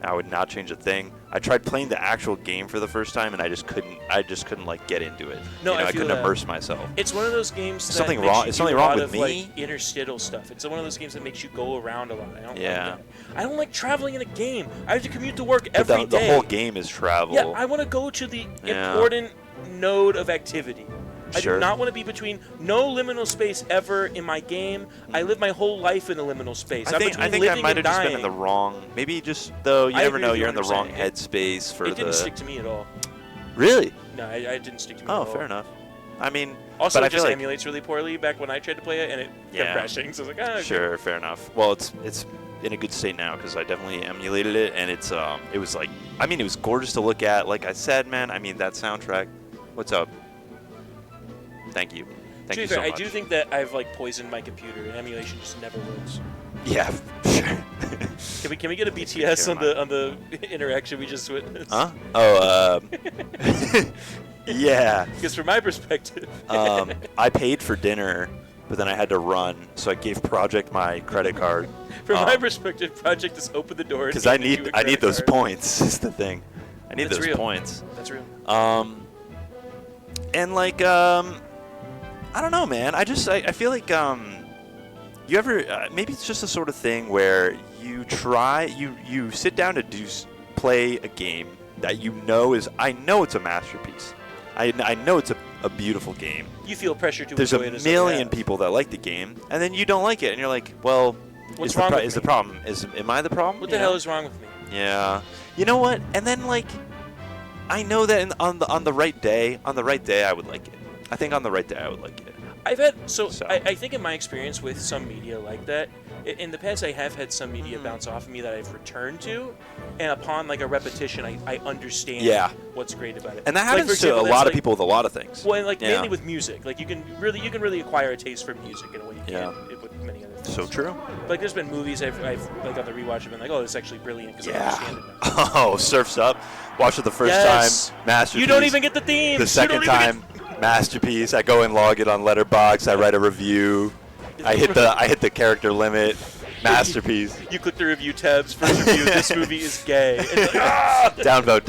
I would not change a thing. I tried playing the actual game for the first time, and I just couldn't like get into it. No, You know, I I feel couldn't that. immerse myself. It's one of those games that Something makes wrong- you is do something a wrong lot with of, me? like, interstitial stuff. It's one of those games that makes you go around a lot. I don't Yeah. like that. I don't like traveling in a game. I have to commute to work But every the day. whole game is travel. Yeah, I want to go to the Yeah. important node of activity. I Sure. do not want to be between no liminal space ever in my game. I live my whole life in a liminal space. I think I living might have and just been dying. in the wrong. Maybe just though you I never agree know. with you You're in the wrong 100%. headspace for It didn't the. stick to me at all. Really? No, I didn't stick to me at Oh, all. fair enough. I mean, Also, but I it just feel like emulates really poorly back when I tried to play it, and it Yeah. kept crashing. So I was like, okay. sure, fair enough. Well, it's in a good state now because I definitely emulated it, and it was like, I mean, it was gorgeous to look at. Like I said, man, I mean that soundtrack. What's up? Thank you. Thank To you be fair, so much. I do think that I've like poisoned my computer, and emulation just never works. Yeah, sure. Can we get a BTS on the interaction we just witnessed? Huh? Oh, Yeah. Because from my perspective, I paid for dinner, but then I had to run, so I gave Project my credit card. from my perspective, Project just opened the door. Because I need those points. Is the thing. I need those points. That's real. And like I don't know, man. I feel like you ever maybe it's just the sort of thing where you sit down to play a game that I know it's a masterpiece. I know it's a beautiful game. You feel pressure to There's enjoy it. There's a million people that like the game, and then you don't like it, and you're like, well, what's wrong with me? Is the problem? Am I the problem? What the hell is wrong with me? Yeah. You know what? And then like, I know that on the right day, I would like it. I think on the right day, I would like it. I think in my experience with some media like that, in the past I have had some media bounce off of me that I've returned to, and upon like a repetition, I understand what's great about it. And that happens to a lot of people with a lot of things. Well, and like mainly with music, like you can really acquire a taste for music in a way you can't with many other things. So true. Like there's been movies I've like on the rewatch I've been like, oh, this is actually brilliant because I understand it now. Oh, Surf's Up. Watch it the first time, masterpiece. You don't even get the themes. The second time, masterpiece. I go and log it on Letterboxd. I write a review. I hit the character limit. Masterpiece. You click the review tabs. First review. This movie is gay. And you're like, ah! Downvote.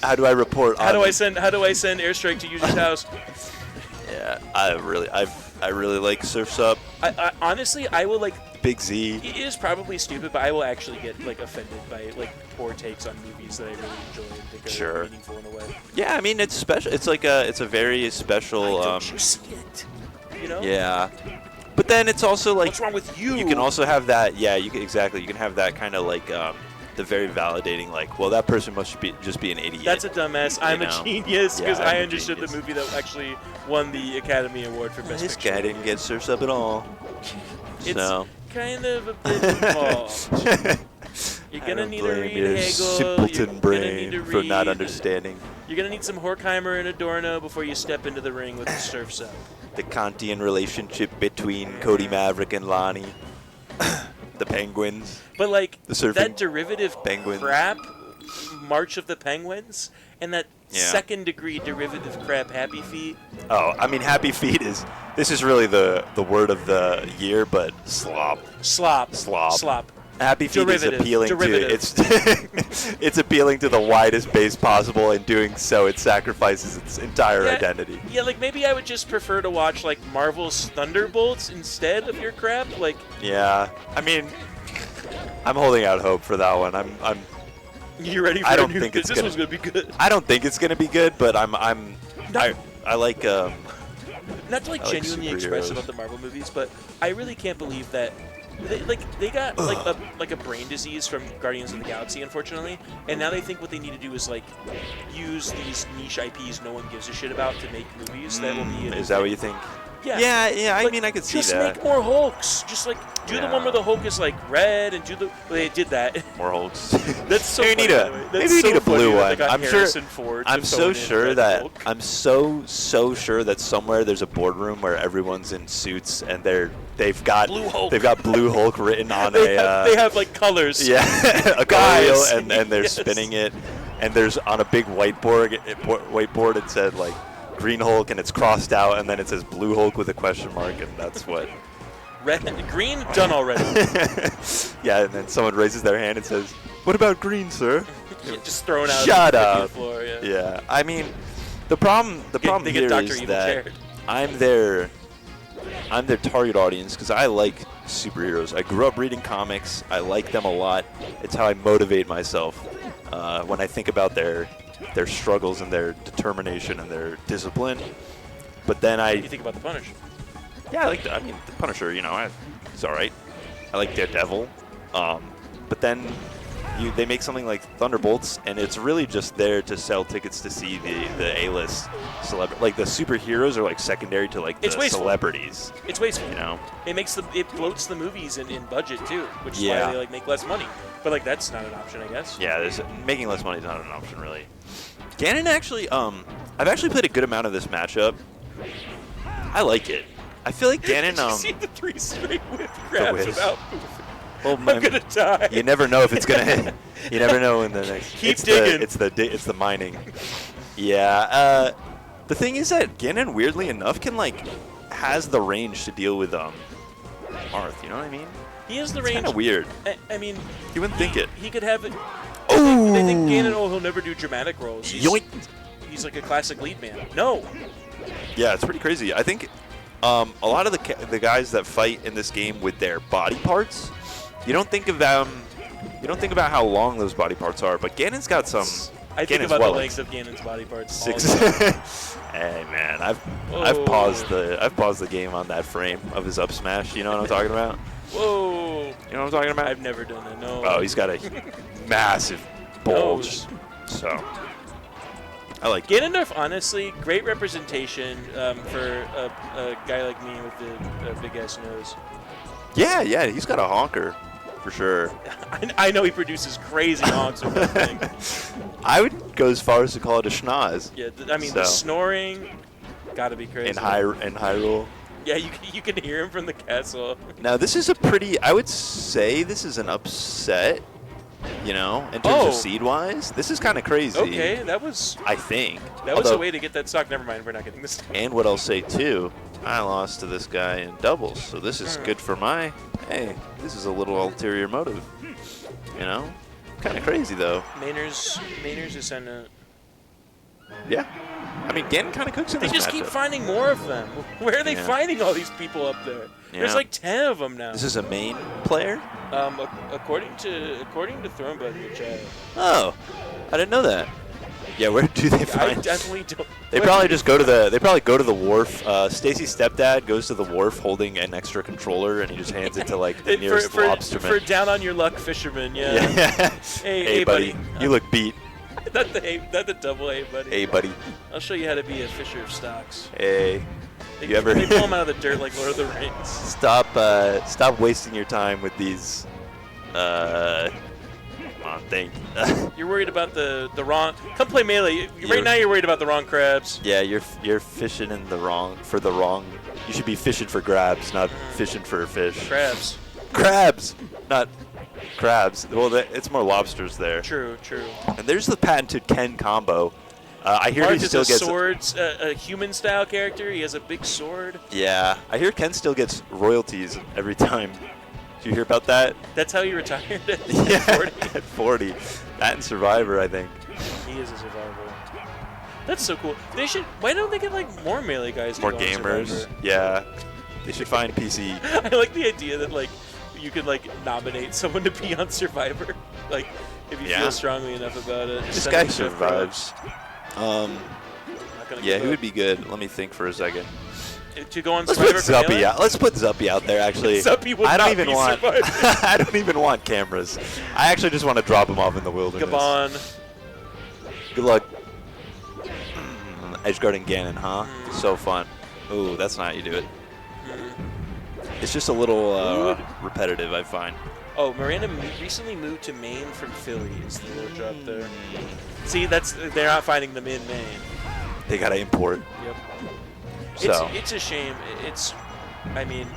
How do I report? How do I send airstrike to user's house? Yeah, I really like Surf's Up. I honestly, I will like. Big Z. It is probably stupid, but I will actually get like offended by like poor takes on movies that I really enjoy and think are meaningful in a way. Yeah, I mean it's special. It's a very special. Why don't you see it? You know? Yeah. But then it's also like, what's wrong with you? You can also have that. Yeah, you can have that kind of like the very validating, like, well, that person must just be an idiot. That's a dumbass. I'm a genius because I understood the movie that actually won the Academy Award for Best Picture. This guy didn't get Surf's Up at all. It's kind of a bit involved. You're gonna need to read Hegel. Simpleton brain for not understanding. You're gonna need some Horkheimer and Adorno before you step into the ring with the Surf's Up. The Kantian relationship between Cody Maverick and Lonnie. The Penguins. But like that derivative crap, March of the Penguins, and that second-degree derivative crap, Happy Feet. Oh, I mean, Happy Feet this is really the word of the year, but slop. Happy Feet is appealing to it's appealing to the widest base possible. In doing so, it sacrifices its entire identity. Yeah, like maybe I would just prefer to watch like Marvel's Thunderbolts instead of your crap. Like. Yeah, I mean, I'm holding out hope for that one. I'm. You ready for this one's gonna be good. I don't think it's gonna be good, but I like. Not to like genuinely express about the Marvel movies, but I really can't believe that. They got like a brain disease from Guardians of the Galaxy, unfortunately, and now they think what they need to do is like use these niche IPs no one gives a shit about to make movies that will be. Is that what you think? Yeah. I mean, I could see that. Just make more Hulks. Just like do the one where the Hulk is like red, and do the. Well, they did that. More Hulks. That's so. Maybe you need a blue one. I'm sure. I'm so sure that somewhere there's a boardroom where everyone's in suits and they've got Blue Hulk. They've got Blue Hulk written on they have like colors. Yeah, a color wheel, and they're spinning it, and there's on a big whiteboard. It said like Green Hulk, and it's crossed out, and then it says Blue Hulk with a question mark, and that's what. Green done already. Yeah, and then someone raises their hand and says, "What about green, sir?" Just thrown out. Shut up. The floor, yeah. I mean, the problem here is that I'm their target audience because I like superheroes. I grew up reading comics. I like them a lot. It's how I motivate myself when I think about their struggles and their determination and their discipline. But then What do you think about the Punisher? Yeah, the Punisher, he's all right. I like Daredevil. But then they make something like Thunderbolts, and it's really just there to sell tickets to see the A-list celebrity. Like the superheroes are like secondary to like the celebrities. It's wasteful. It bloats the movies in budget too, which is why they like make less money. But like that's not an option, I guess. Yeah, making less money is not an option really. Ganon actually, I've actually played a good amount of this matchup. I like it. I feel like Ganon. Did you see the 3 straight whip grabs without moving? Well, I'm gonna die. You never know if it's gonna hit. You never know in the next. Keep digging. It's the mining. Yeah. The thing is that Ganon, weirdly enough, can has the range to deal with Marth. You know what I mean? He has the It's kind range. of weird. I mean, You wouldn't think it. he could have it. Oh! They think Ganon, he'll never do dramatic roles. Yoink. He's like a classic lead man. No. Yeah, it's pretty crazy. I think a lot of the guys that fight in this game with their body parts, you don't think about how long those body parts are, but Ganon's got some. I think Ganon's about well, the length of Ganon's body parts. all the 6. time. Hey man, I've Whoa. paused the game on that frame of his up smash. You know what I'm talking about? Whoa. You know what I'm talking about? I've never done that. No. Oh, he's got a massive bulge. Nose. So I like. Ganondorf, honestly, great representation for a guy like me with the big ass nose. Yeah, he's got a honker for sure. I know he produces crazy honks with that thing. I would go as far as to call it a schnoz. Yeah, I mean, the So. snoring, gotta be crazy. In Hyrule. Yeah, you can hear him from the castle. Now this is I would say this is an upset, in terms Oh. of seed-wise. This is kind of crazy. Okay, that was I think. a Although- way to get that stock. Never mind, we're not getting this. And what I'll say too, I lost to this guy in doubles, so this is good for hey, this is a little ulterior motive. Kind of crazy though. Mainers is on a. Yeah. I mean, Ganon kind of cooks in They this just keep matchup. finding more of them. Where are they Yeah. finding all these people up there? There's Yeah. like 10 of them now. This is a main player? According to Thronebud in the chat. Oh, I didn't know that. Yeah, where do they I find? definitely don't. They probably just go to the wharf. Stacy's stepdad goes to the wharf holding an extra controller, and he just hands it to the nearest for lobsterman. down on your luck fisherman. Yeah. Yeah. Hey, buddy, you look beat. Not the double A, buddy. Hey, buddy. I'll show you how to be a fisher of stocks. Hey. They, You ever- they pull them out of the dirt like Lord of the Rings. Stop wasting your time with these. Come on, thank. You're worried about the wrong. Come play melee. Right now, you're worried about the wrong crabs. Yeah, you're fishing in the wrong. You should be fishing for grabs, not fishing for a fish. Crabs. Crabs, not crabs. Well, it's more lobsters there. True. And there's the patented Ken combo. I hear Marth he is still a gets. swords, a human-style character. He has a big sword. Yeah, I hear Ken still gets royalties every time. Did you hear about that? That's how he retired at Yeah, 40. at 40. That and Survivor, I think. He is a survivor. That's so cool. They should. Why don't they get more melee guys? to More go on gamers. Survivor? Yeah, they should find PC. I like the idea that you could nominate someone to be on Survivor. If you Yeah. feel strongly enough about it. This Send guy them to Pro. survives. Not gonna Yeah, give he up. would be good. Let me think for a second. To go on Let's put Survivor. for Zuppy melee? out. Let's put Zuppy out there. Actually, Zuppy will I don't not even be want. surviving. I don't even want cameras. I actually just want to drop him off in the wilderness. Gabon. Good luck. Edgeguard Ganon, huh? So fun. Ooh, that's not how you do it. It's just a little repetitive, I find. Oh, Miranda recently moved to Maine from Philly. Is the little drop there? See, they're not finding them in Maine. They gotta import. Yep. So It's a shame. I mean,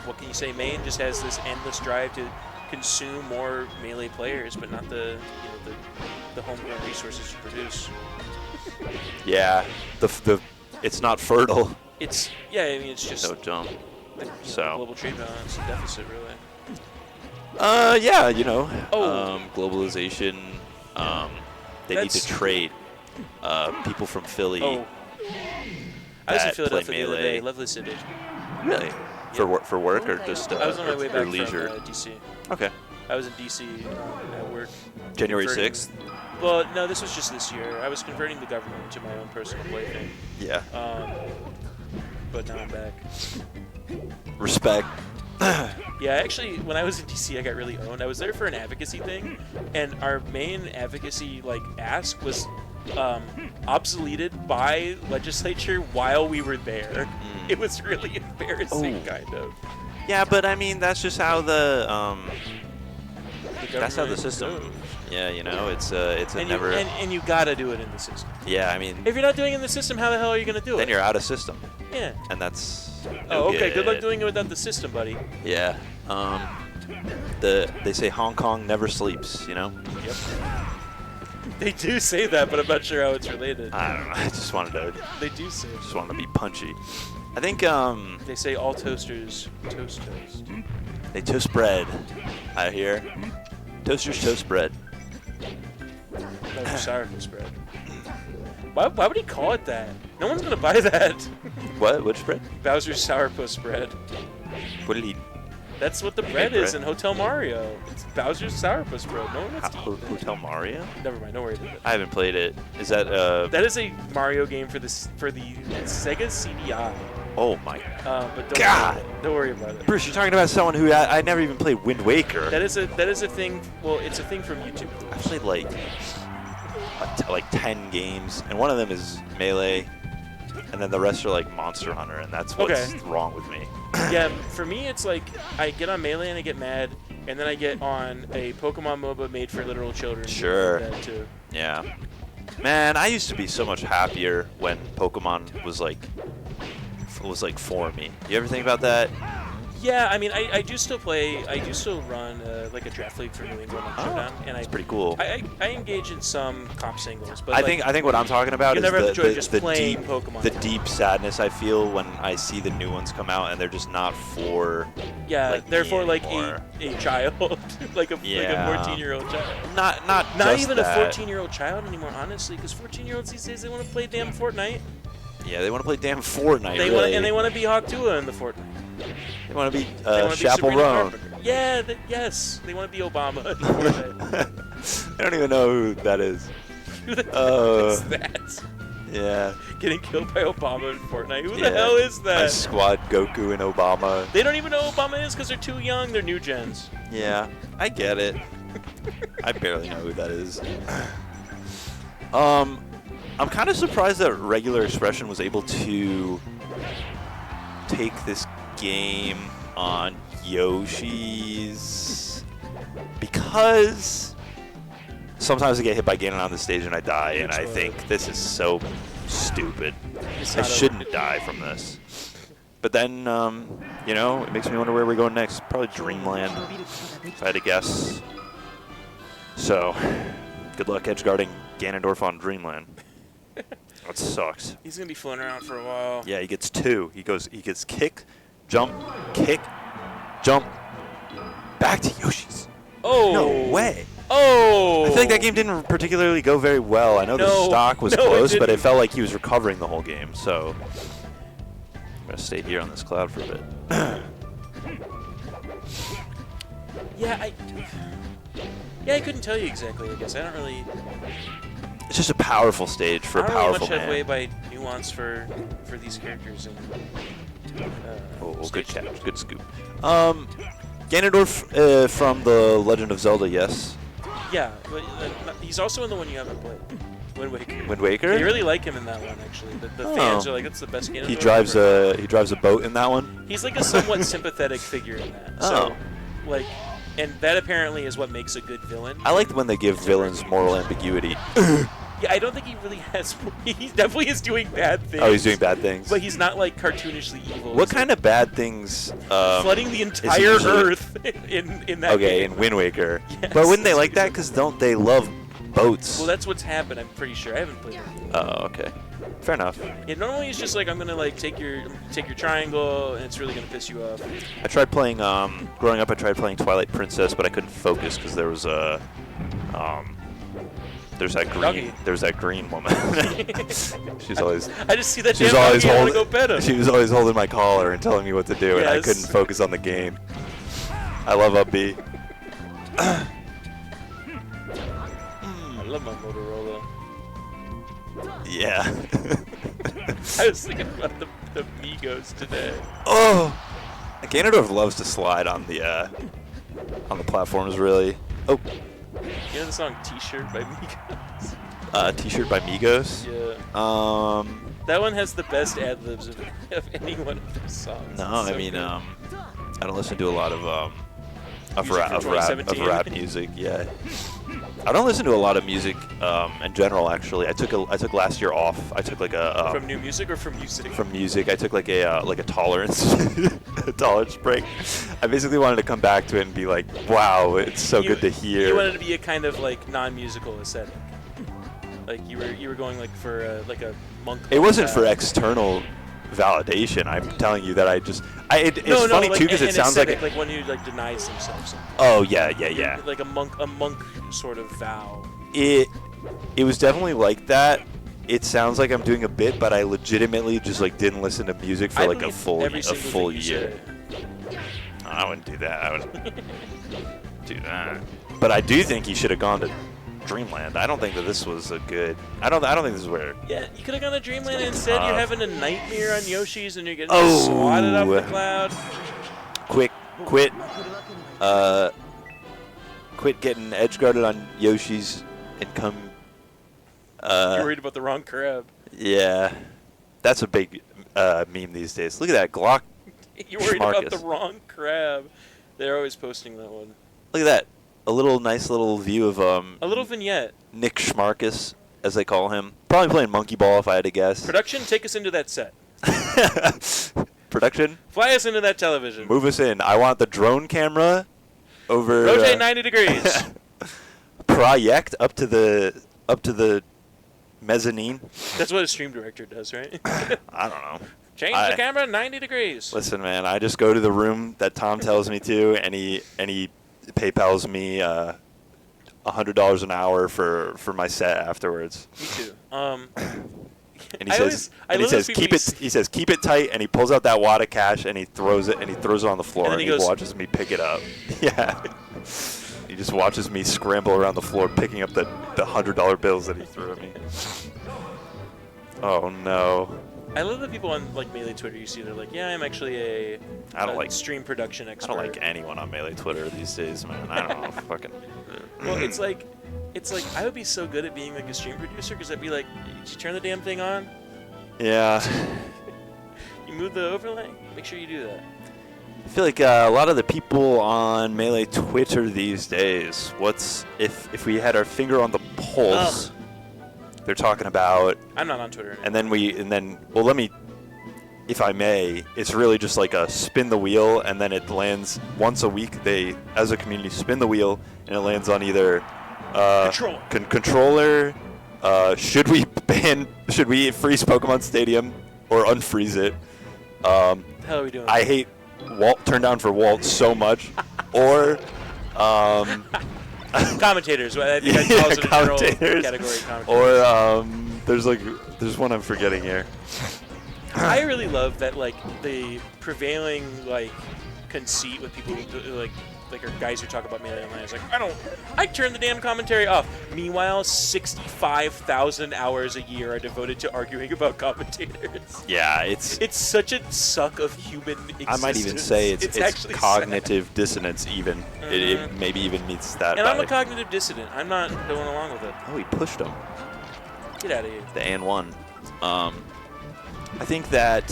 what can you say? Maine just has this endless drive to consume more melee players, but not the homegrown resources to produce. yeah, it's not fertile. It's just No jump. So. global trade balance deficit, really. Yeah, Oh. globalization. They need to That's- trade people from Philly. Oh, I was in that Philadelphia play the other melee. day. Lovely city. Really? For work or just I was on my way or back leisure? from DC. Okay. I was in DC at work. January converting- 6th. Well, no, this was just this year. I was converting the government to my own personal plaything. Yeah. But now I'm back. Respect. Yeah, actually, when I was in DC, I got really owned. I was there for an advocacy thing, and our main advocacy ask was obsoleted by legislature while we were there. It was really embarrassing, Oh. kind of. Yeah, but I mean that's just how the that's how the government system. goes. Yeah, it's a And never. you gotta do it in the system. Yeah, I mean If you're not doing it in the system, how the hell are you gonna do then it? you're out of system, Yeah. and that's. Oh, okay. Good luck good. doing it without the system, buddy. Yeah. They say Hong Kong never sleeps. Yep. They do say that, but I'm not sure how it's related. I don't know. I just wanted to They do say it. just wanted to be punchy. I think They say all toasters toast. they toast bread. I hear toasters toast bread. Bowser sourpuss bread. Why would he call it that? No one's gonna buy that. What? Which bread? Bowser's sourpuss bread. What did he? That's what the bread is bread? in Hotel Mario. It's Bowser's sourpuss bread. No one wants to eat that. Hotel Mario? Never mind. Don't worry about it. I haven't played it. Is that That is a Mario game for the Sega CDI. Oh my But God! Don't worry about it. Bruce, you're talking about someone who I never even played Wind Waker. That is a thing. Well, it's a thing from YouTube. I played like 10 games, and one of them is Melee, and then the rest are like Monster Hunter, and that's what's wrong with me. Yeah, for me, it's like I get on Melee and I get mad, and then I get on a Pokemon MOBA made for literal children. Sure. That too. Yeah. Man, I used to be so much happier when Pokemon was like for me. You ever think about that? Yeah, I mean, I do still play. I do still run like a draft league for New England on Showdown, and That's pretty cool. I engage in some comp singles, but I think what I'm talking about you is never have the, the joy of the, just the playing deep Pokemon. the deep sadness I feel when I see the new ones come out and they're just not for yeah, like, therefore me like anymore. a child, like a 14-year-old child. not Not just even that. a 14-year-old child anymore, honestly, because 14-year-olds these days they want to play damn Fortnite. Yeah, they want to play damn Fortnite. They really. want to be Hawktua in the Fortnite. They want to be They wanna be Chapel Sabrina Roan. Carpenter. Yeah, yes, they want to be Obama in the Fortnite. I don't even know who that is. Who the hell is that? Yeah. Getting killed by Obama in Fortnite. Who Yeah. the hell is I that? squad Goku and Obama. They don't even know who Obama is because they're too young. They're new gens. Yeah, I get it. I barely know who that is. I'm kind of surprised that Regular Expression was able to take this game on Yoshi's because sometimes I get hit by Ganon on the stage and I die, and I think this is so stupid. I shouldn't die from this. But then, you know, it makes me wonder where we're going next. Probably Dreamland, if I had to guess. So, good luck edgeguarding Ganondorf on Dreamland. That sucks. He's gonna be floating around for a while. Yeah, he gets two. He gets kick, jump, back to Yoshi's. Oh! No way. Oh! I feel like that game didn't particularly go very well. I know the stock was close, but it felt like he was recovering the whole game. So I'm gonna stay here on this cloud for a bit. Yeah, I couldn't tell you exactly. I guess I don't really. It's just a powerful stage for a powerful I don't really man. much headway by nuance for these characters and. Good catch, good scoop. Ganondorf from the Legend of Zelda, yes. Yeah, but he's also in the one you haven't played, Wind Waker. Wind Waker. They really like him in that one, actually. The fans are like, that's the best Ganondorf. He drives ever. a boat in that one. He's like a somewhat sympathetic figure in that. Oh. So, like, and that apparently is what makes a good villain. I like when they give villains moral ambiguity. Yeah, I don't think he really has. He definitely is doing bad things. Oh, he's doing bad things. But he's not like cartoonishly evil. What kind of bad things? Flooding the entire usually- Earth in that Okay, game. in Wind Waker. Yes. But wouldn't they like that? Because don't they love boats? Well, that's what's happened. I'm pretty sure. I haven't played it. Oh, okay. Fair enough. Yeah, normally it's just like I'm gonna like take your triangle, and it's really gonna piss you off. I tried playing. Growing up, I tried playing Twilight Princess, but I couldn't focus because there was a. There's that green. Doggy. There's that green woman. She's always. I just see that She's damn always doggy, I wanna holding. go pet him. She was always holding my collar and telling me what to do, and I Yes. couldn't focus on the game. I love Up B. I love my Motorola. Yeah. I was thinking about the Migos today. Oh, Ganondorf loves to slide on the platforms. Really. Oh, You know the song T-shirt by Migos? T-shirt by Migos. Yeah. That one has the best ad libs of any one of their songs. No, It's I so mean, good. I don't listen to a lot of Music from 2017. rap music. Yeah, I don't listen to a lot of music in general. Actually, I took last year off. I took like a from new music or from music? from music. I took like a tolerance a tolerance break. I basically wanted to come back to it and be like, wow, it's so good to hear. You wanted to be a kind of like non-musical aesthetic. Like you were going like for like a monk. It wasn't for vow. external validation. I'm telling you that it's No, funny like, too because an it sounds like ascetic, like one who like denies themselves something. oh yeah. Like a monk sort of vow. It was definitely like that. It sounds like I'm doing a bit, but I legitimately just like didn't listen to music for I like a believe full every single thing you year. said. I wouldn't do that. I wouldn't do that. But I do think he should have gone to Dreamland. I don't think that this was a good. I don't think this is where. Yeah, you could have gone to Dreamland and instead. tough. You're having a nightmare on Yoshi's and you're getting Oh. swatted off the cloud. Quit getting edge guarded on Yoshi's and come. You're worried about the wrong crab. Yeah, that's a big meme these days. Look at that Glock. You're worried about the Schmarkus. wrong crab. They're always posting that one. Look at that. A nice little view of A little vignette. Nick Schmarkus, as they call him. Probably playing monkey ball if I had to guess. Production, take us into that set. Production, Fly us into that television. move us in. I want the drone camera over. Rotate 90 degrees. Project up to the mezzanine. That's what a stream director does, right? I don't know. Change the camera 90 degrees. Listen, man, I just go to the room that Tom tells me to, and he PayPal's me $100 an hour for my set afterwards. Me too. And he says, keep it tight, and he pulls out that wad of cash and he throws it on the floor, And and then he he goes- watches me pick it up. Yeah. He just watches me scramble around the floor picking up the $100 bills that he threw at me. Oh no. I love that people on like Melee Twitter, you see they're like, yeah, I'm actually a stream production I expert. don't like anyone on Melee Twitter these days, man. I don't know. Fucking. Well, it's like I would be so good at being like a stream producer because I'd be like, did you turn the damn thing on? Yeah. You move the overlay? Make sure you do that. I feel like a lot of the people on Melee Twitter these days, if we had our finger on the pulse, they're talking about, I'm not on Twitter anymore. and then let me, if I may, it's really just like a spin the wheel, and then it lands once a week. They, as a community, spin the wheel, and it lands on either controller. Should we freeze Pokemon Stadium or unfreeze it? The hell are we doing? I hate turn down for Walt so much, or Commentators. I think I'd call it a general commentators. category. Commentators. or there's one I'm forgetting here. I really love that like the prevailing like conceit with people who like are guys who talk about Melee Online. It's like I turn the damn commentary off. Meanwhile, 65,000 hours a year are devoted to arguing about commentators. Yeah, It's such a suck of human existence. I might even say it's actually cognitive dissonance. Even it maybe even meets that. sad. And I'm by- a cognitive dissident. I'm not going along with it. Oh, he pushed him. Get out of here. The and one. I think that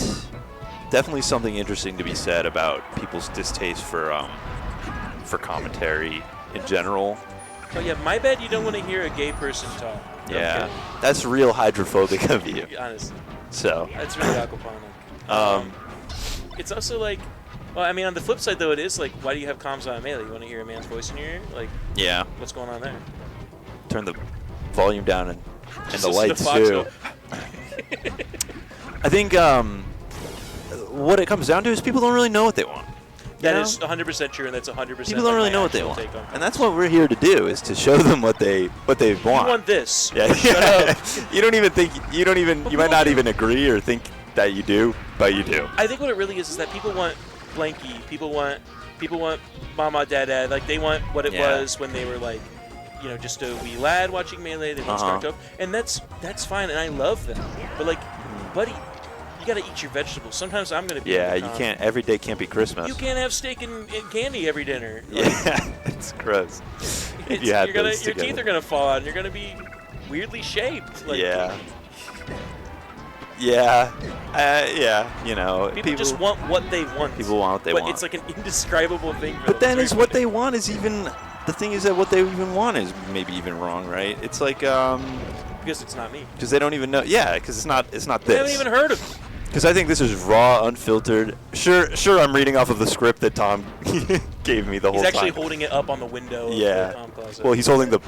definitely something interesting to be said about people's distaste for commentary in general. Oh yeah, my bad. You don't want to hear a gay person talk. No, I'm Yeah, kidding. that's real hydrophobic of you. Honestly, So, that's really aquaponic. It's also like, well, I mean, on the flip side though, it is like, why do you have comms on Melee? You want to hear a man's voice in your ear? Like, yeah, what's going on there? turn the volume down and Just the listen to lights Fox too. go, I think what it comes down to is people don't really know what they want. That You is know? 100% true, and that's 100%. People don't really know what they actual want, take on and that's what we're here to do: is to show them what they want. You want this? Yeah, Shut up. you might not even agree or think that you do, but you do. I think what it really is that people want Blanky. People want Mama Dada. Like they want what it Yeah. was when they were like, you know, just a wee lad watching Melee. They want Star Top, and that's fine, and I love them. But like, buddy, you gotta eat your vegetables. Sometimes I'm gonna be. Yeah, in the you con. can't. Every day can't be Christmas. You can't have steak and candy every dinner. Like, Yeah, it's gross. it's, You had your those teeth together. are gonna fall out, and you're gonna be weirdly shaped. Like, Yeah. Yeah. Yeah. You know, People just want what they want. People want what they but want. it's like an indescribable thing. For But them. then It's is very what funny. they want is even the thing is that what they even want is maybe even wrong, right? It's like Because it's not me. because they don't even know. Yeah, because it's not this. They haven't even heard of it. Because I think this is raw, unfiltered. Sure, I'm reading off of the script that Tom gave me the whole He's actually time. holding it up on the window Yeah. of the Tom Closet. Well, he's holding the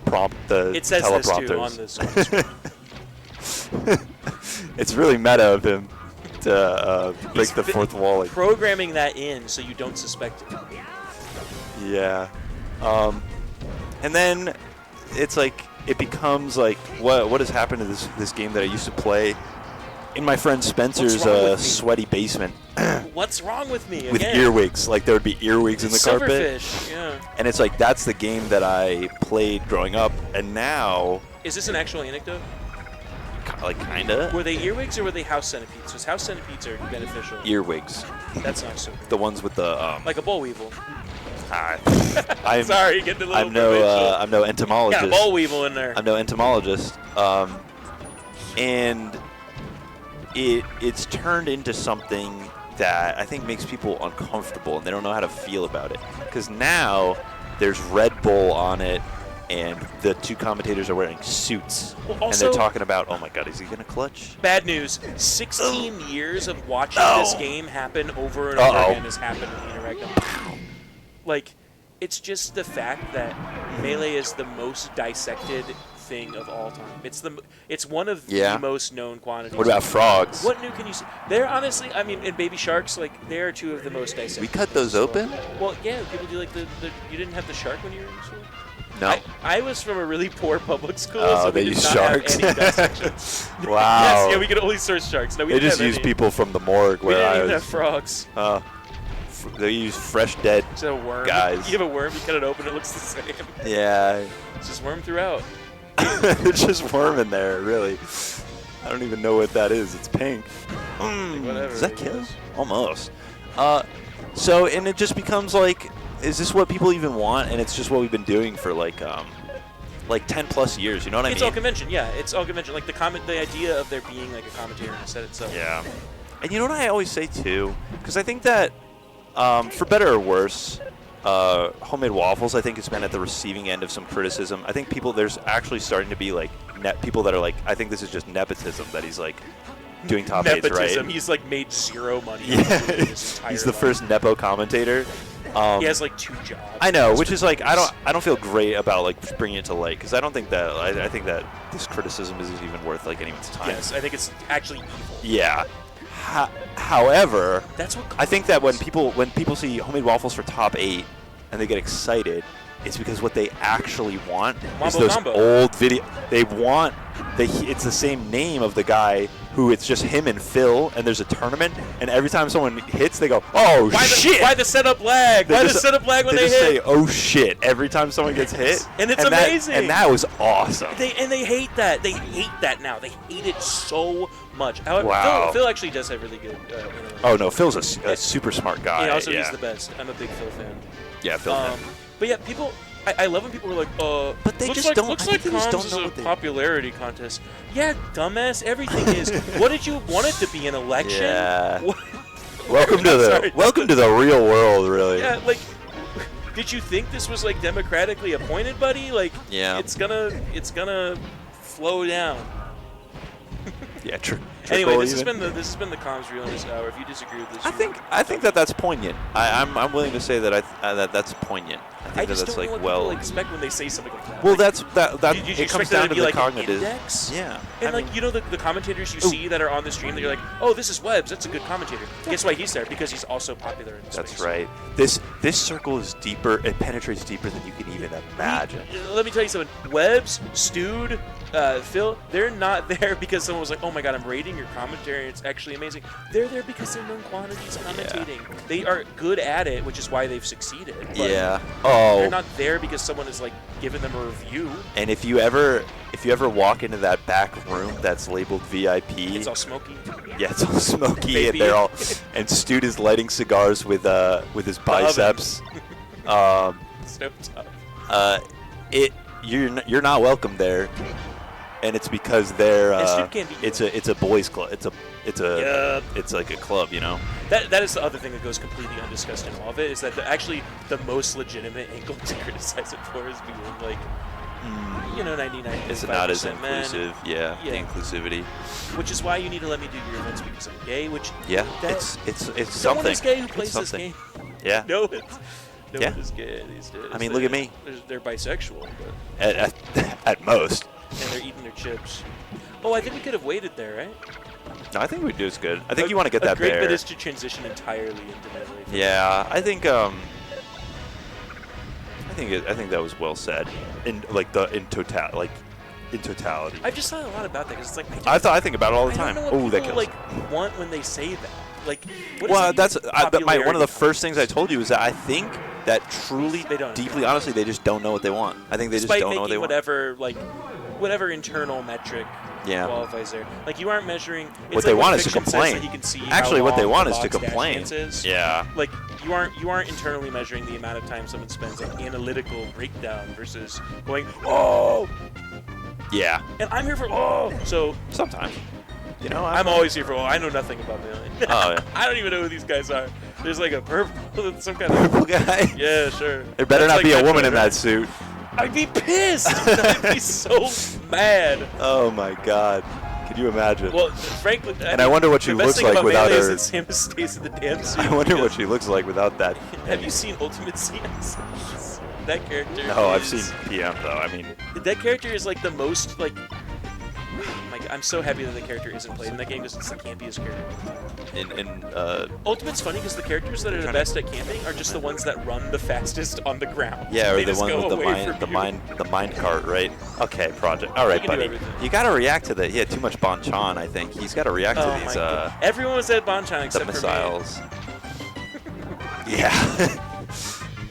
prompt, the it says teleprompters. this too on the script. It's really meta of him to break He's the fourth wall. Like, programming that in so you don't suspect it. yeah. And then it's like it becomes like what has happened to this game that I used to play in my friend Spencer's wrong with me? sweaty basement What's wrong with me? with Again, earwigs. Like there would be earwigs in the carpet. Silverfish, yeah. And it's like that's the game that I played growing up, and now Is this an actual anecdote? like kinda Were they earwigs or were they house centipedes? Because house centipedes are beneficial. earwigs. That's not so good. The ones with the Like a boll weevil. I'm Sorry, getting a little I'm no provincial. I'm no entomologist. Got a boll weevil in there. I'm no entomologist. And it's turned into something that I think makes people uncomfortable, and they don't know how to feel about it. Because now there's Red Bull on it, and the two commentators are wearing suits, Well, and also- they're talking about, oh my God, is he gonna clutch? Bad news. 16 years of watching No. this game happen over and over Uh-oh. again has happened in the Interregnum. Like, it's just the fact that Melee is the most dissected thing of all time. It's one of Yeah. the most known quantities. What about frogs? What new can you see? They're honestly, I mean, in Baby Sharks, like, they are two of the most dissected. We cut those open? Well, yeah, people do like the you didn't have the shark when you were in school? No. I was from a really poor public school, Oh, so they we did use not sharks. have any dissection. Wow. Yes, yeah, we could only search sharks. No, we They didn't just have use any. people from the morgue We where didn't I even was. have frogs. They use fresh dead. It's a worm. Guys. You have a worm, you cut it open, it looks the same. Yeah. It's just worm throughout. There's just worm in there, really. I don't even know what that is. It's pink. Whatever. Does that I kill? guess. Almost. And it just becomes like, is this what people even want? And it's just what we've been doing for like 10 plus years. You know what I It's mean? all convention, yeah. It's all convention. Like the idea of there being like a commentator in the set itself. Yeah. And you know what I always say too? Because I think that, for better or worse, homemade waffles, I think, has been at the receiving end of some criticism. I think there's actually starting to be like people that are like, I think this is just nepotism that he's like doing top eights, Nepotism. right? He's like made zero money. Yeah, his entire he's the life. first nepo commentator. He has like 2 jobs. I know, which is like I don't feel great about like bringing it to light because I don't think that I think that this criticism isn't even worth like anyone's time. Yes, I think it's actually evil. Yeah. However, That's what I think that when people see homemade waffles for top 8 and they get excited, it's because what they actually want is Mambo those Combo. old video. They want it's the same name of the guy who it's just him and Phil, and there's a tournament, and every time someone hits, they go, "Oh shit!" Why the setup lag? Why the just- setup lag when they just hit? say, "Oh shit!" every time someone gets hit, And it's that- amazing. and that was awesome. They hate that. They hate that now. They hate it so much. However, Wow. Phil actually does have really good. Internet. Oh no, Phil's a super smart guy. Yeah, also yeah. he's the best. I'm a big Phil fan. Yeah, Phil. But yeah, people. I love when people are like, But they looks just like, don't- Looks I like think they just comms don't is know a what they- popularity contest. Yeah, dumbass. Everything is. What did you want it to be? An election? Yeah. What- welcome to the Sorry. welcome to the real world, really. Yeah, like, did you think this was like democratically appointed, buddy? Like, Yeah. it's gonna flow down. Yeah, Anyway, trickle this has even. been the comms reel in this hour. If you disagree with this, I think that's poignant. I'm willing to say that that's poignant. I think I that just that's don't like know what well. people expect when they say something like that. Well, Like, that did you it comes expect there down to to be the like cognitive. an index? Yeah. And I like mean, you know the commentators you see that are on the stream that you're like, oh, this is Webbs. That's a good commentator. Guess why he's there? Because he's also popular in that's space. right. This circle is deeper. It penetrates deeper than you can even imagine. Let me tell you something. Webbs, Stewed, Phil, they're not there because someone was like, oh my god, I'm rating your commentary. It's actually amazing. They're there because they're known quantities commentating. They are good at it, which is why they've succeeded. But Yeah. They're Oh. not there because someone is like giving them a review. And if you ever walk into that back room that's labeled VIP, It's all smoky. yeah, it's all smoky, Baby. and they're all, and Stude is lighting cigars with his biceps. Stovetop. You're not welcome there, and it's because they're And Stude can't be it's a boys club. Yeah. It's like a club, you know. That is the other thing that goes completely undiscussed in all of it is that actually the most legitimate angle to criticize it for is being like You know, 99. It's not as men, inclusive. Yeah, the inclusivity. Which is why you need to let me do your events because I'm gay. Which it's someone something. is gay who plays this game. Yeah. No one is gay these days. I mean, look at me. They're bisexual, but At most. and they're eating their chips. Oh, I think we could have waited there, right? No, I think we do is good. I think you want to get that bear. A great bear. bit is to transition entirely into melee. Yeah, I think that was well said. In totality. I've just thought a lot about that because it's like I think about it all the time. I don't know what that people, kills. want when they say that. Like, what Well, is one of the first things I told you is that I think that truly, They don't. deeply, honestly, they just don't know what they want. I think they just Despite don't know what they making want. whatever internal metric qualifies there. Like, you aren't measuring. It's What they like want when is to fiction says complain. that he can see Actually, how what they long want the is to box dash complain. dance is. Yeah. Like, you aren't internally measuring the amount of time someone spends on analytical breakdown versus going, oh. Yeah. And I'm here for So Sometimes. You know, I'm always here for I know nothing about melee. Oh, yeah. I don't even know who these guys are. There's like a purple, some kind of purple guy. Yeah, sure. There better That's not be like a woman in Metroid, that suit. I'd be pissed. I'd be so mad. Oh my God. Can you imagine? Well, frankly, And I wonder what she the best looks thing like about without melee her. is that Samus stays in the damn suit. I wonder what because- she looks like without that. Have you seen Ultimate Samus? That character. No, I've is- seen PM though. I mean, That character is like the most like. Oh my God, I'm so happy that the character isn't played in that game because it's the campiest character. Ultimate's funny because the characters that are the best at camping are just the ones that run the fastest on the ground. yeah, or They the just one go with away from you. the mind cart, right? Okay, project. All right, can do buddy. everything. You got to react to that. He had too much Bonchan, I think. He's got to react Oh to my these God. Everyone was at Bonchan the except for me. missiles. Yeah.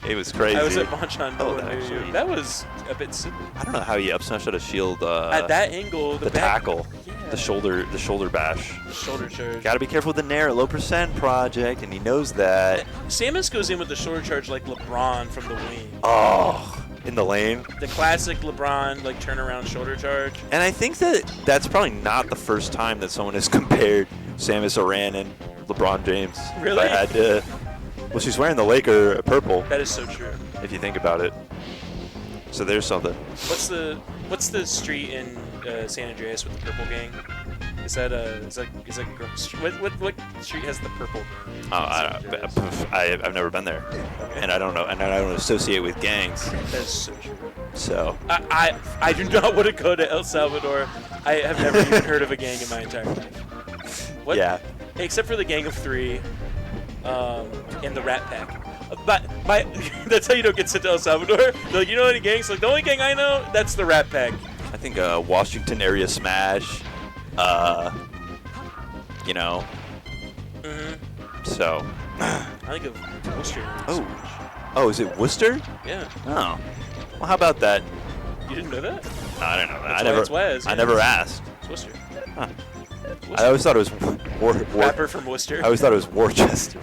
It was crazy. I was at Bonchan. No Oh, one knew actually- you. That was a bit simple. I don't know how he up smashed out a shield. At that angle, the back- tackle, Yeah. the shoulder bash. shoulder charge. Got to be careful with the Nair, low percent project, and he knows that. Samus goes in with the shoulder charge like LeBron from the wing. Oh, in the lane. The classic LeBron like turnaround shoulder charge. And I think that that's probably not the first time that someone has compared Samus Aran and LeBron James. Really? If I had to. Well, she's wearing the Laker purple, That is so true. if you think about it. So there's something. What's the street in San Andreas with the purple gang? Is that what street has the purple gang? Oh, in San Andreas? I've never been there, and I don't know, and I don't associate with gangs. That is so true. So I do not want to go to El Salvador. I have never even heard of a gang in my entire life. What? yeah, Except for the Gang of Three, and the Rat Pack. But that's how you don't get sent to El Salvador. They're like, you know any gangs? Like, the only gang I know, that's the Rat Pack. I think Washington area smash. You know. Mm-hmm. So. I think of Worcester. Oh, is it Worcester? Yeah. Oh. Well, how about that? You didn't know that? No, I didn't know that. That's Wes, I yeah. never asked. It's Worcester. Huh. It's I Worcester. always thought it was Rapper from Worcester. I always thought it was Worcester.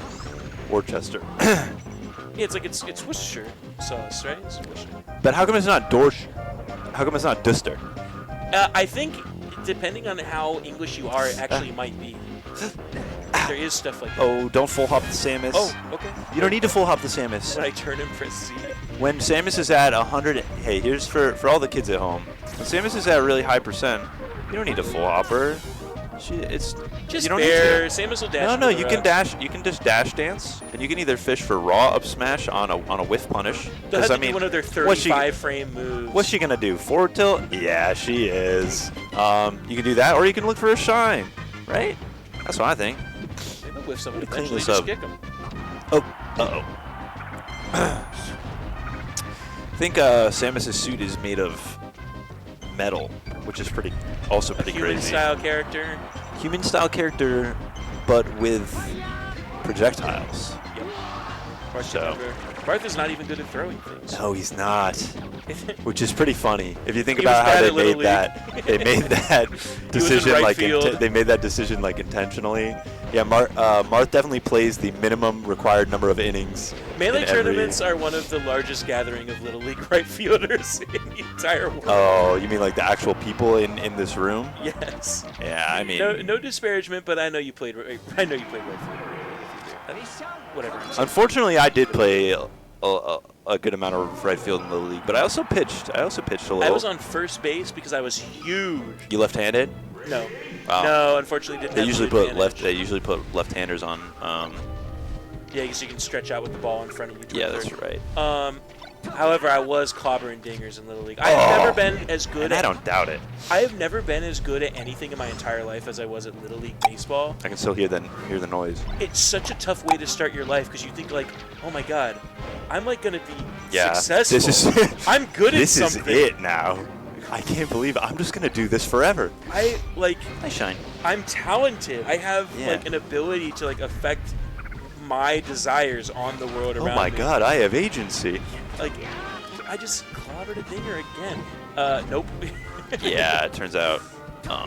Worcester. Yeah, it's like it's Worcestershire sauce, right? It's Worcestershire. But how come it's not Dorsch? How come it's not Duster? I think depending on how English you are, it actually might be. There is stuff like that. Oh, don't full hop the Samus. Oh, okay. You don't need to full hop the Samus. When I turn and press Z. When Samus is at 100, hey, here's for all the kids at home. When Samus is at a really high percent, you don't need to full hop her. It's Just you don't bear. need to. Samus will dash. No, into you the can rock. dash. You can just dash dance, and you can either fish for raw up smash on a whiff punish. That has I to be mean, one of their what's she- 35 frame moves. What's she gonna do? Forward tilt? Yeah, she is. You can do that, or you can look for a shine, right? That's what I think. Maybe whiff someone Let me clean eventually. this Just up. kick them. Oh, I think Samus's suit is made of metal, which is also pretty Human crazy. style character. Human style character, but with projectiles. Yep. So. Bartha's not even good at throwing things. No, he's not. Which is pretty funny if you think He was about how bad they at Little made that. League. They made that decision right like field. they made that decision like intentionally. Yeah, Marth definitely plays the minimum required number of innings. Melee in tournaments every... are one of the largest gathering of Little League right fielders in the entire world. Oh, you mean like the actual people in this room? Yes. Yeah, I mean. No disparagement, but I know you played. I know you played right field. Whatever. Unfortunately, I did play a good amount of right field in the league, but I also pitched. I also pitched a little. I was on first base because I was huge. You left-handed? No. Wow. No, unfortunately didn't They have usually the put advantage. They usually put left-handers on. Yeah, so you can stretch out with the ball in front of you. to Yeah, a that's third. right. However, I was clobbering dingers in Little League. I have never been as good And I at don't doubt it. I have never been as good at anything in my entire life as I was at Little League baseball. I can still hear the noise. It's such a tough way to start your life because you think like, oh my god, I'm like gonna be Yeah, successful. this is I'm good at this is something. it now. I can't believe it. I'm just gonna do this forever. I like I shine. I'm talented. I have Yeah. like an ability to like affect my desires on the world around Oh my me. God, I have agency. Like I just clobbered a dinger again. Nope. Yeah, it turns out.